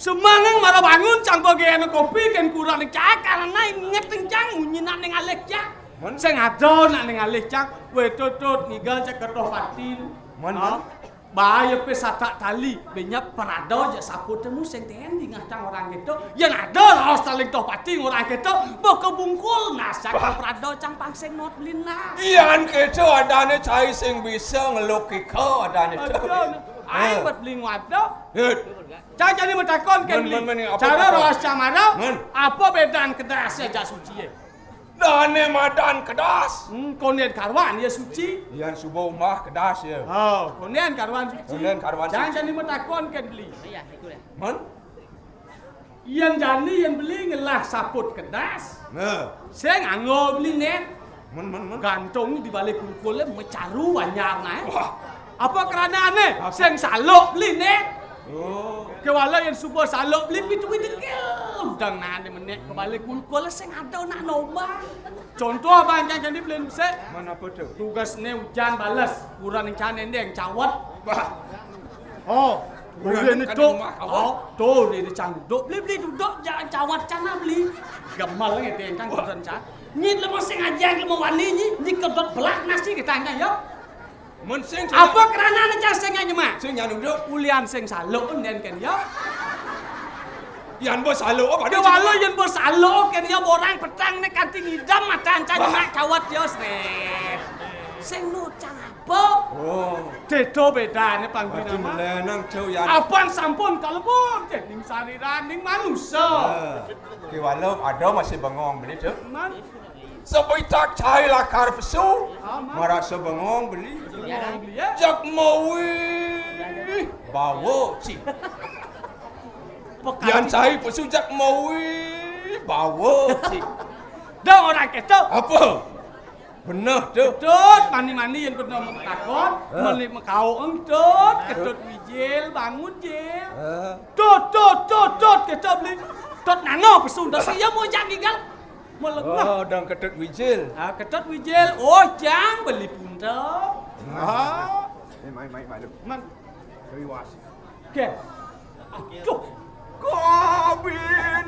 Semangang marah bangun cang bagian kopi kan kurang cak karena inget cang munyinan ning alek cang. Sing ado nak ning alek cang we dodot ngigal jak kotoh pati. Bahaya pe satak tali banyak perado je sapu temu sing ten di ngacang orang gitu. Yang ada harus saling toh pati orang gitu. Bok kebungkul nasak perado cang pangseng not lina. Iyan keco adane cai sing bisa ngeluki kau adane tu. Ai bet beli ngado. Cang jadi metakon kan beli. Men, apa Cara takon? roas camara. Men. Apa bedaan kedas ya suci ye? Dane madan kedas. Konen karwan ya suci. Iyan subuh mah kedas ya. Oh, konen karwan suci. Konen karwan Jangan suci. jadi metakon kan beli. Man? Yen jani yen beli ngelah saput kedas. Saya nganggo beli net. Gantung di balik kulkulnya mecaru banyak naik. Apa kerana aneh? Saya salok beli net. Kewala yang super salok beli pitu dekil. Udang nane menek kebalik kulkul sing ada nak noma. Contoh abang yang jadi beli saya. Mana apa tu? Tugas ne hujan balas kurang yang canen deng cawat. Oh, beli ni tu. Oh, tu ni cang duduk beli duduk jangan cawat cana beli. Gemal lagi deng kan kurang can. Nyit lemah sing aja yang lemah wani ni kedot belak nasi kita tanya ya. Mensing Apa kerana ni cang sing aja mak? sing yang duduk Ulian sing salok nen kan ya. yang bos saluk apa Dia walau yang bersalok kan dia orang petang ni kanti ngidam matan cang mak cawat dia sret. Sing nu cang apa? Teto beda ni panggil Itu nama. melenang cau yang Apaan sampun kalau pun ning sariran ning manusia. Walau ada masih bengong beli tu. Man, Sampai tak cai lakar pesu. Merasa bengong beli. yang beli ya. Jak mawi. Bawa cik. Yang cai pesu jak mawi. Bawa cik. Dah orang keto. Apa? Benar tu. Ketut, mani-mani yang pernah takut, meli mekau entut, ketut wijil, bangun jil. Tut, kita beli. Tut nano pesun, dah saya mau jangan tinggal. Melengah. Dan ketut wijil. Ketut wijil, oh jang beli punta. Mai lu. Man, Riwas. ke. Aduh, Kabinawa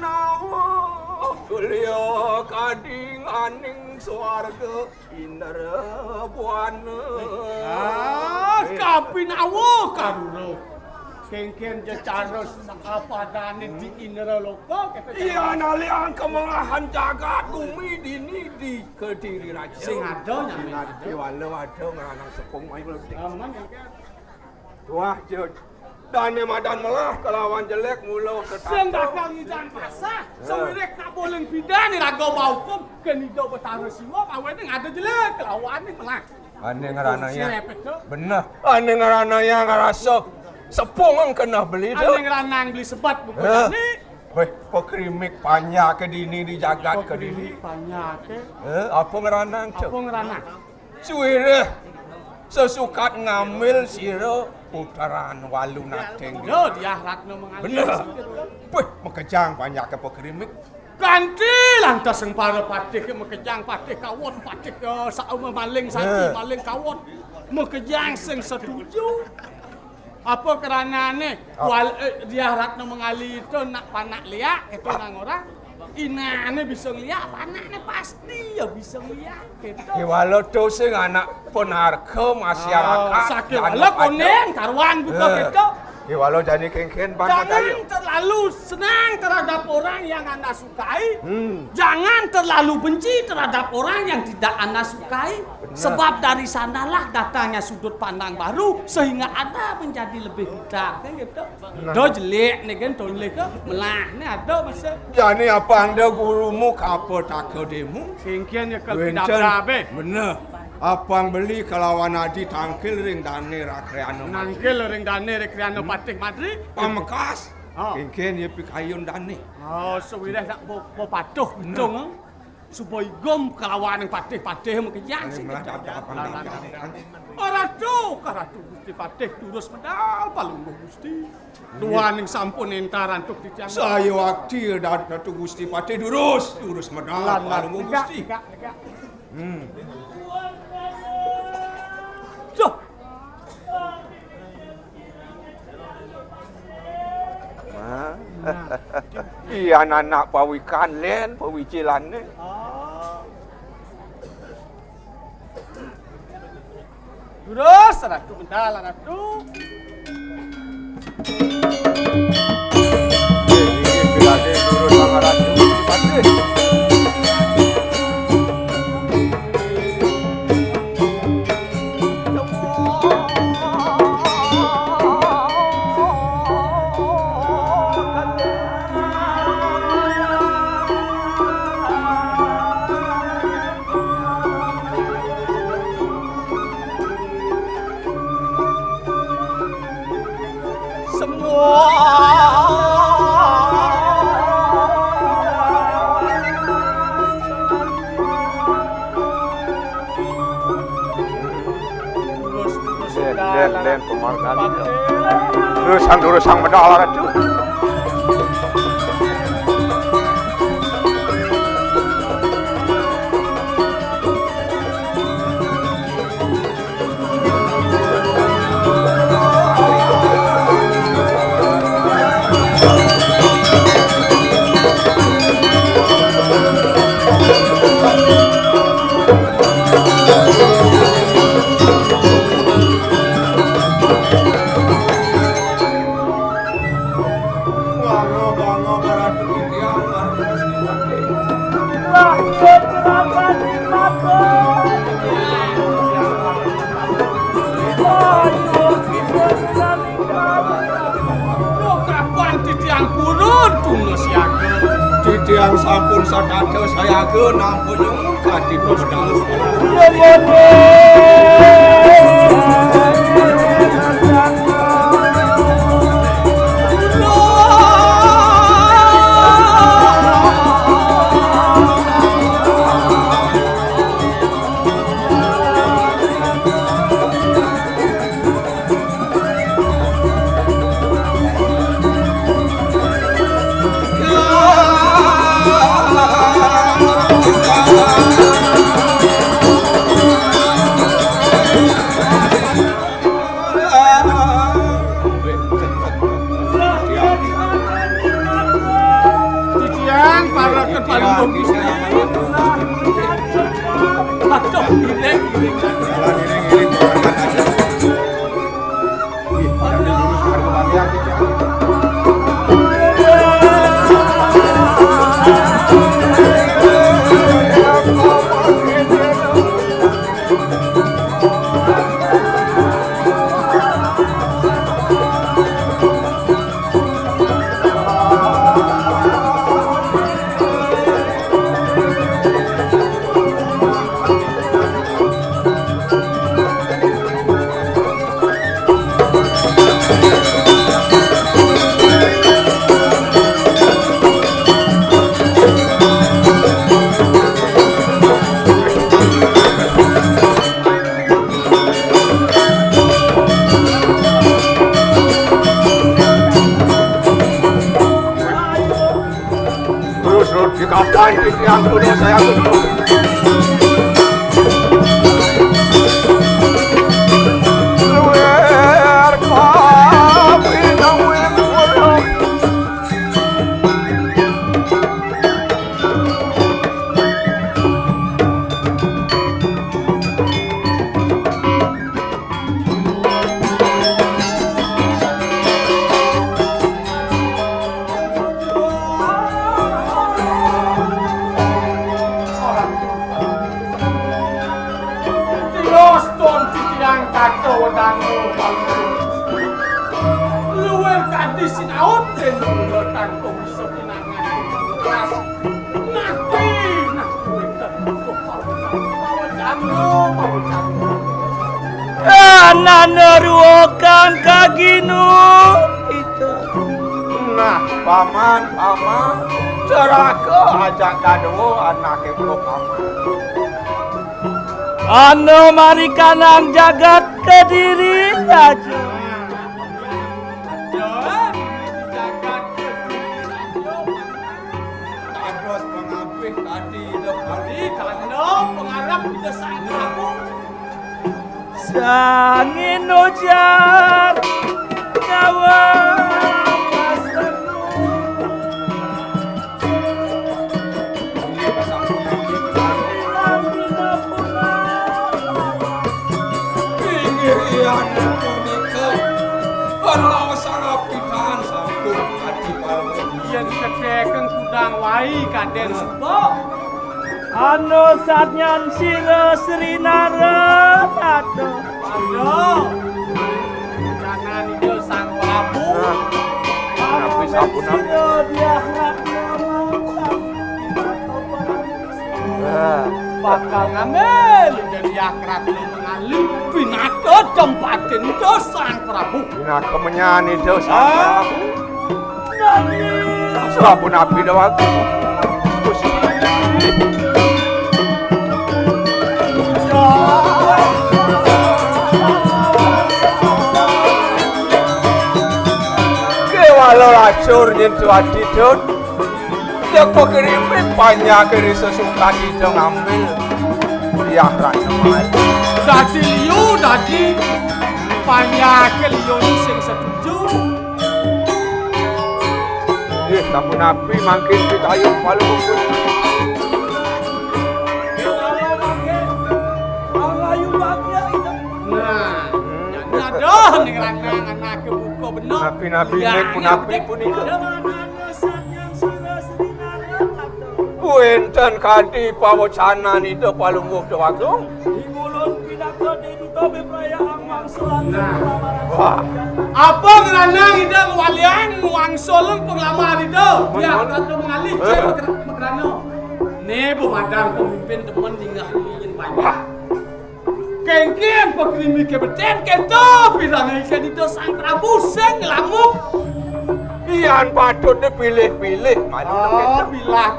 kuliah kading aning swarga indara buana. kapin awo karuro. Kengken je caros apa dane di indra loka kata. Iya nalian kemalahan jagat bumi dini di Kediri Raja. Sing ada nyame. Di walau ada ngeranang sepung mai meletik. Aman ya. Wah jod. Dane madan melah kelawan jelek mula Sing ketata. bakal ngidan pasah. Sewirek tak boleh pindah ni raga baukum ke nido betara siwa awene ngada jelek kelawan ni melah. Ane ngeranang ya. Serepet tu. Benar. Ane ngeranang ya ngerasa sepung ang kena beli tu. Ane ngeranang beli sebat bukan ni. Weh, pekrimik panjang ke dini di jagat ke dini. Banyak ke. Apa ngeranang tu? Apa ngeranang? Suire sesukat ngambil siro putaran walu nateng. Yo dia ratno mengalir. Benar. Weh, mekejang banyak ke pekrimik. Ganti lantas yang para patih ke mekejang patih kawon patih ke sauma maling sati maling kawon mekejang sing setuju. Apa kerana ni dia ratno mengali itu nak panak liak itu nang orang ina ni bisa liak panak ni pasti ya bisa liak gitu. Walau tu sing anak penarka masyarakat. Sakit walau konen karuan buka gitu. Walau jadi kengken banget Jangan terlalu senang terhadap orang yang Anda sukai. Jangan terlalu benci terhadap orang yang tidak Anda sukai. Sebab dari sanalah datangnya sudut pandang baru sehingga Anda menjadi lebih bijak. Kan gitu. Do jelek nih kan tolek ke melah nih ada masa. Jadi apa anda gurumu kapal tak ke demo? Kengkian ya kalau tidak berabe. Benar. Apang beli kelawan adi tangkil ring dane rakreano. Nangkil ring dane rekreano patih madri. Pamekas. Kengken ya pikayun dane. Oh, sewirah nak mau patuh hitung. Supaya gom kelawan yang patih-patih mekejang sih. Ratu Gusti Patih terus medal paling Gusti. Tuan yang sampun entaran tuk ditiang. Saya waktu Ratu Gusti Patih durus medal paling Gusti. Duh. Iya anak pawikan len pawicilan ni. Terus Ratu bentar Ratu. Jadi durus sama Ratu Gusti Patih. sang dulu sang medal ratu. Yang sampun sadados saya ke nampun nyuwun kadi pedal. Yang dunia saya naneruokan kaginu itu. Nah, paman, ceraka ajak kado anake bro paman. Anu mari kanang jagat kediri aja. Agos pengapih tadi hidup hari tanda pengarap bisa sang aku. Sangin ujar nyawa Yen kedeken kudang wai kaden supo. anu satnyan sira Srinara atuh. Ayo. Jangan itu sang Prabu. Tapi sabun Dia bakal ngambil dari akrat lu mengalih pinaka tempatin itu sang Prabu. Pinaka menyani itu sang Prabu. Sabun api doang. hancur nyentuh hati dot. Dia kok kirim banyak kiri sesuka kita ngambil. Dia rasa mal. Dadi liu dadi banyak liu sing setuju. Tapi nabi makin kita ayo palu. Nah, jadi ada nih ranang anak ke buku benar. Nabi-nabi nek nabi pun itu. Buenten kadi pawacana itu paling waktu waktu. Wah, apa ngeranang itu ngewalian ngwangsoleng penglamar itu? Ya, kata mengalih saya makrano. Nih pemadam pemimpin teman tinggal ingin banyak. Kengken pekrimi kebeten keto bilang ikan itu sang Prabu sing ngelamuk. Ian patut dipilih-pilih. Bilah-bilah.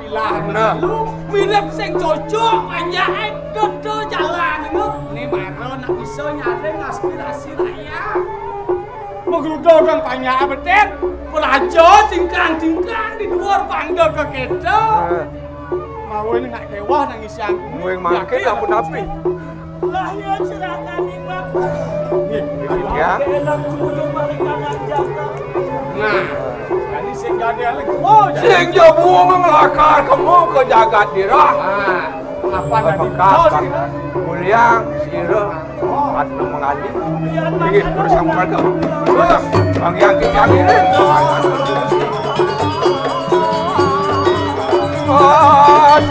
Nah. Lu mirip sing cocok banyak itu jalan itu. Nih maro nak bisa nyaring aspirasi rakyat. Menggeludah kang banyak beten. Pelajo cingkrang-cingkrang di luar bangga ke keto. Mau ini nggak kewah nangis yang Mau yang makin ampun api. Lah ya serahkan imaku. Ya. Nah, jadi sing jadi lagi. Oh, Sing jabu ngelakar kamu ke jagat dirah. Apa tadi? Apakah mulia sirah atau mengalih? Ingin bersama mereka. Bang yang kita ini.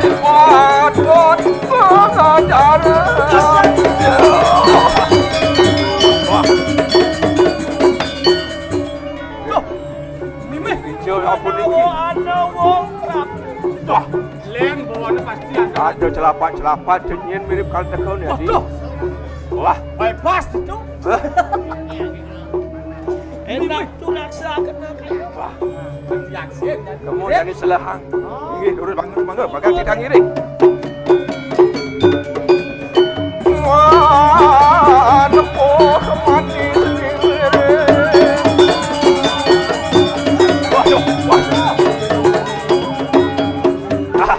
Sifat pengajar. Apa ni? Ada wong Prabu. Wah, Lem bawa pasti ada. ada celapat-celapat jenyen mirip kal tekau ni adi. Wah, Bypass itu. Enak tu laksanakan. wah, Yang sih. kamu jadi selahang. Ingin urus bangga, bagai kita ngiring. Wah, nepoh mati sendiri. Waduh, waduh. Ah.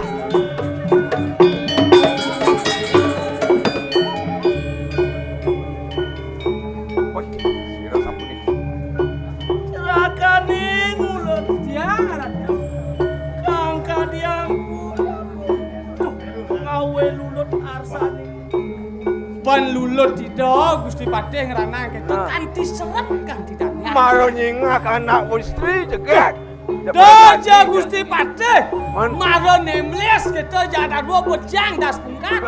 Woi, sirah sapu ni. Serahkan mulut Ya, ada. kang kadiangku. Ngawe lulut arsane. Ban lulut tidak Gusti Patih ngeranang gitu. Kanti seret kan tidak. Maro nyingak anak istri jegat. Doja Gusti Patih. Man. Maro nemles kita jada dua bojang das pungkat.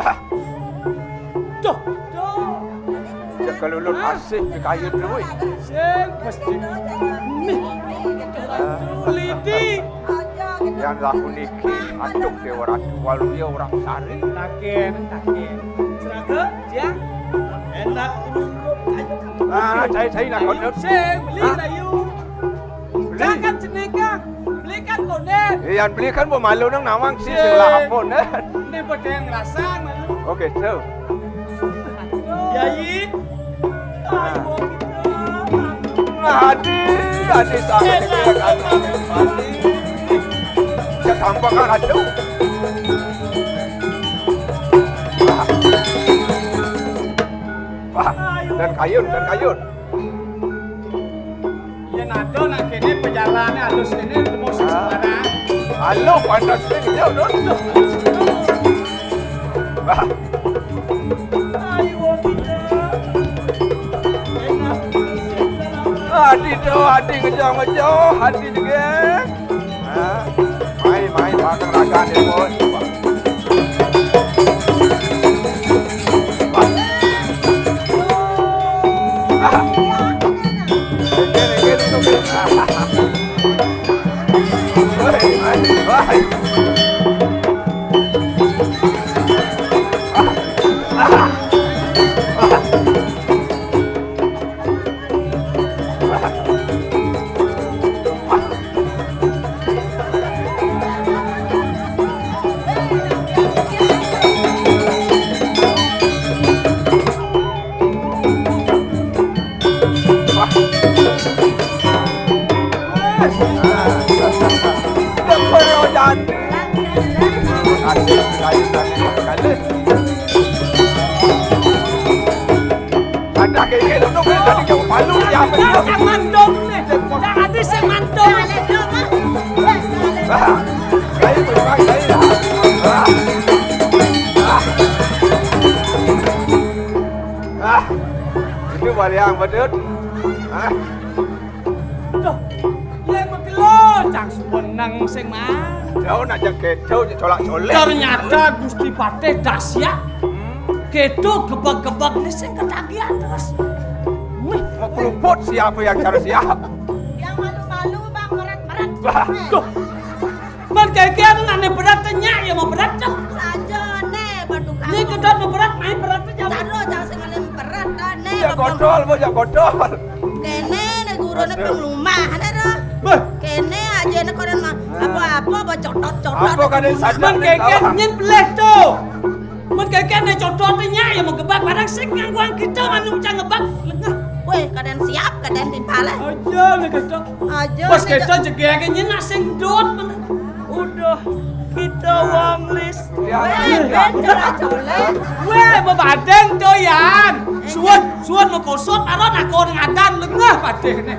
Tuh, tuh. Sekalulut asih ke kayu tu weh. Sing pasti. Lidi. Yang laku niki atuk dia orang walau dia orang sari. Taken. Seraka Ya. enak lulut. Saya nak kau ni. Sing beli rayu. Jangan ceneka. Belikan konen. Yang beli kan buat malu nang nawang si sebelah apa ni. Ini pedang rasang malu. Okey, so. Yayi. Ayo kita. Adi sama dia kan. Adi. Dia tampak kan ada. Dan kayun. Ya nado nak kene perjalanan halus kene temu sekarang. Halo, panas ni dia don. Ayo kita. Enak. Adi ngejar, hati juga. Mai makan rakan dia pun. Wah. siapa Cang mandom nih. Cang adi sing mandom. Saya berbaik saya. Itu baliang bedut. Duh, yang begelo cang suweneng sing mah. Jauh nak jauh colak colek. Ternyata Gusti Patih dahsyat. Kedo gebak-gebak nih sing ketagihan terus. Wih, Mau kerumput siapa yang cara siap? Yang malu-malu bang meret-meret. Duh. Man kayak nane berat tanya ya mau berat dah. Saja nih bertukar. Ini kedot mau berat main berat aja. Caro jangan sengalim berat dah nih. Ya godol, mau jak godol. Kene nih guru nih penglumah nih dah. Beh, Kene aja nih koran mah apa-apa bawa cotot-cotot. Apa kan sadar? man kayak nyen peleh tuh. Man kayak nih contoh tanya ya mau gebak barang sing ngangguan kita manu jangan ngebak lengah. Weh, kadang siap, kadang timpale. Aja nih kedot. Aja. Bos nih, kita jegeke nyen sing dot. Udah kita wong list. Weh, cola-cola. Weh, bebadeng doyan. Suwun mau kosot aron aku ngadan lengah padeh nih.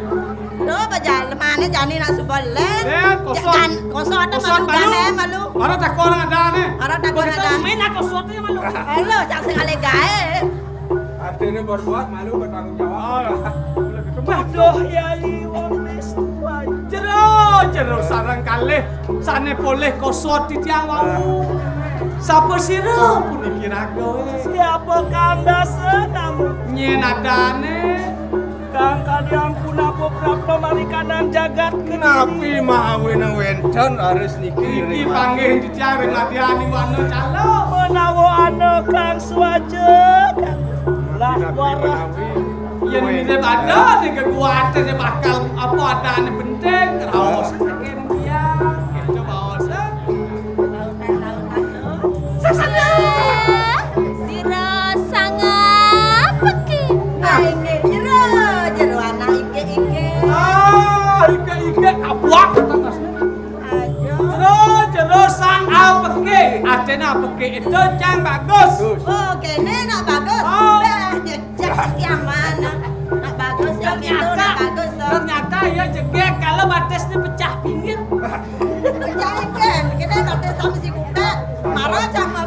Duh, bajal mana jani nak subalen. Kosot. Kosot ada Kosot malu kan malu. Aron tak orang ngadan nih. Aron tak orang ngadan. Main aku kosotnya malu. Halo, jangan sekali gae. Artinya berbuat malu bertanggung jawab. Aduh yai wong list. Jero sarang kalih sane boleh kosot di tiang wau. Sapa sira puniki raga Siapa kang dasa namu? nyen adane. Kang kalian pun apa berapa mari kanan jagat Napi mahawe nang wenten aris niki. Iki panggih di tiang remadiani wano calo. menawa ana kang swaja lah warah Yen dire ada ning kekuatan bakal apa adane penting raos tekan dia. Gitu bawasa. Sasana. Sira sangat peki. Ini jero anak ike-ike. Ike kabuak tetas. Jero sang apeke. Adene apeke itu cang bagus. Oh, kene nak bagus. Oh. Jejak yang mana? Nak bagus yang itu nak bagus. Ternyata ya jegek kalau batasnya pecah pinggir. Jangan, kene nanti sama si kuda. Marah sama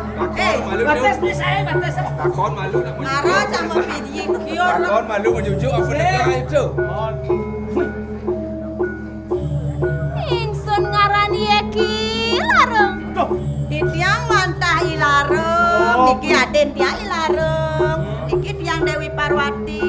Batas ni saya batas. Takon malu nak marah sama video kior. Takon malu menjujuk apa nak itu. Ingsun ngarani eki larang. Di tiang mantah ilareng, niki Aden tiang ilareng, niki tiang Dewi Parwati.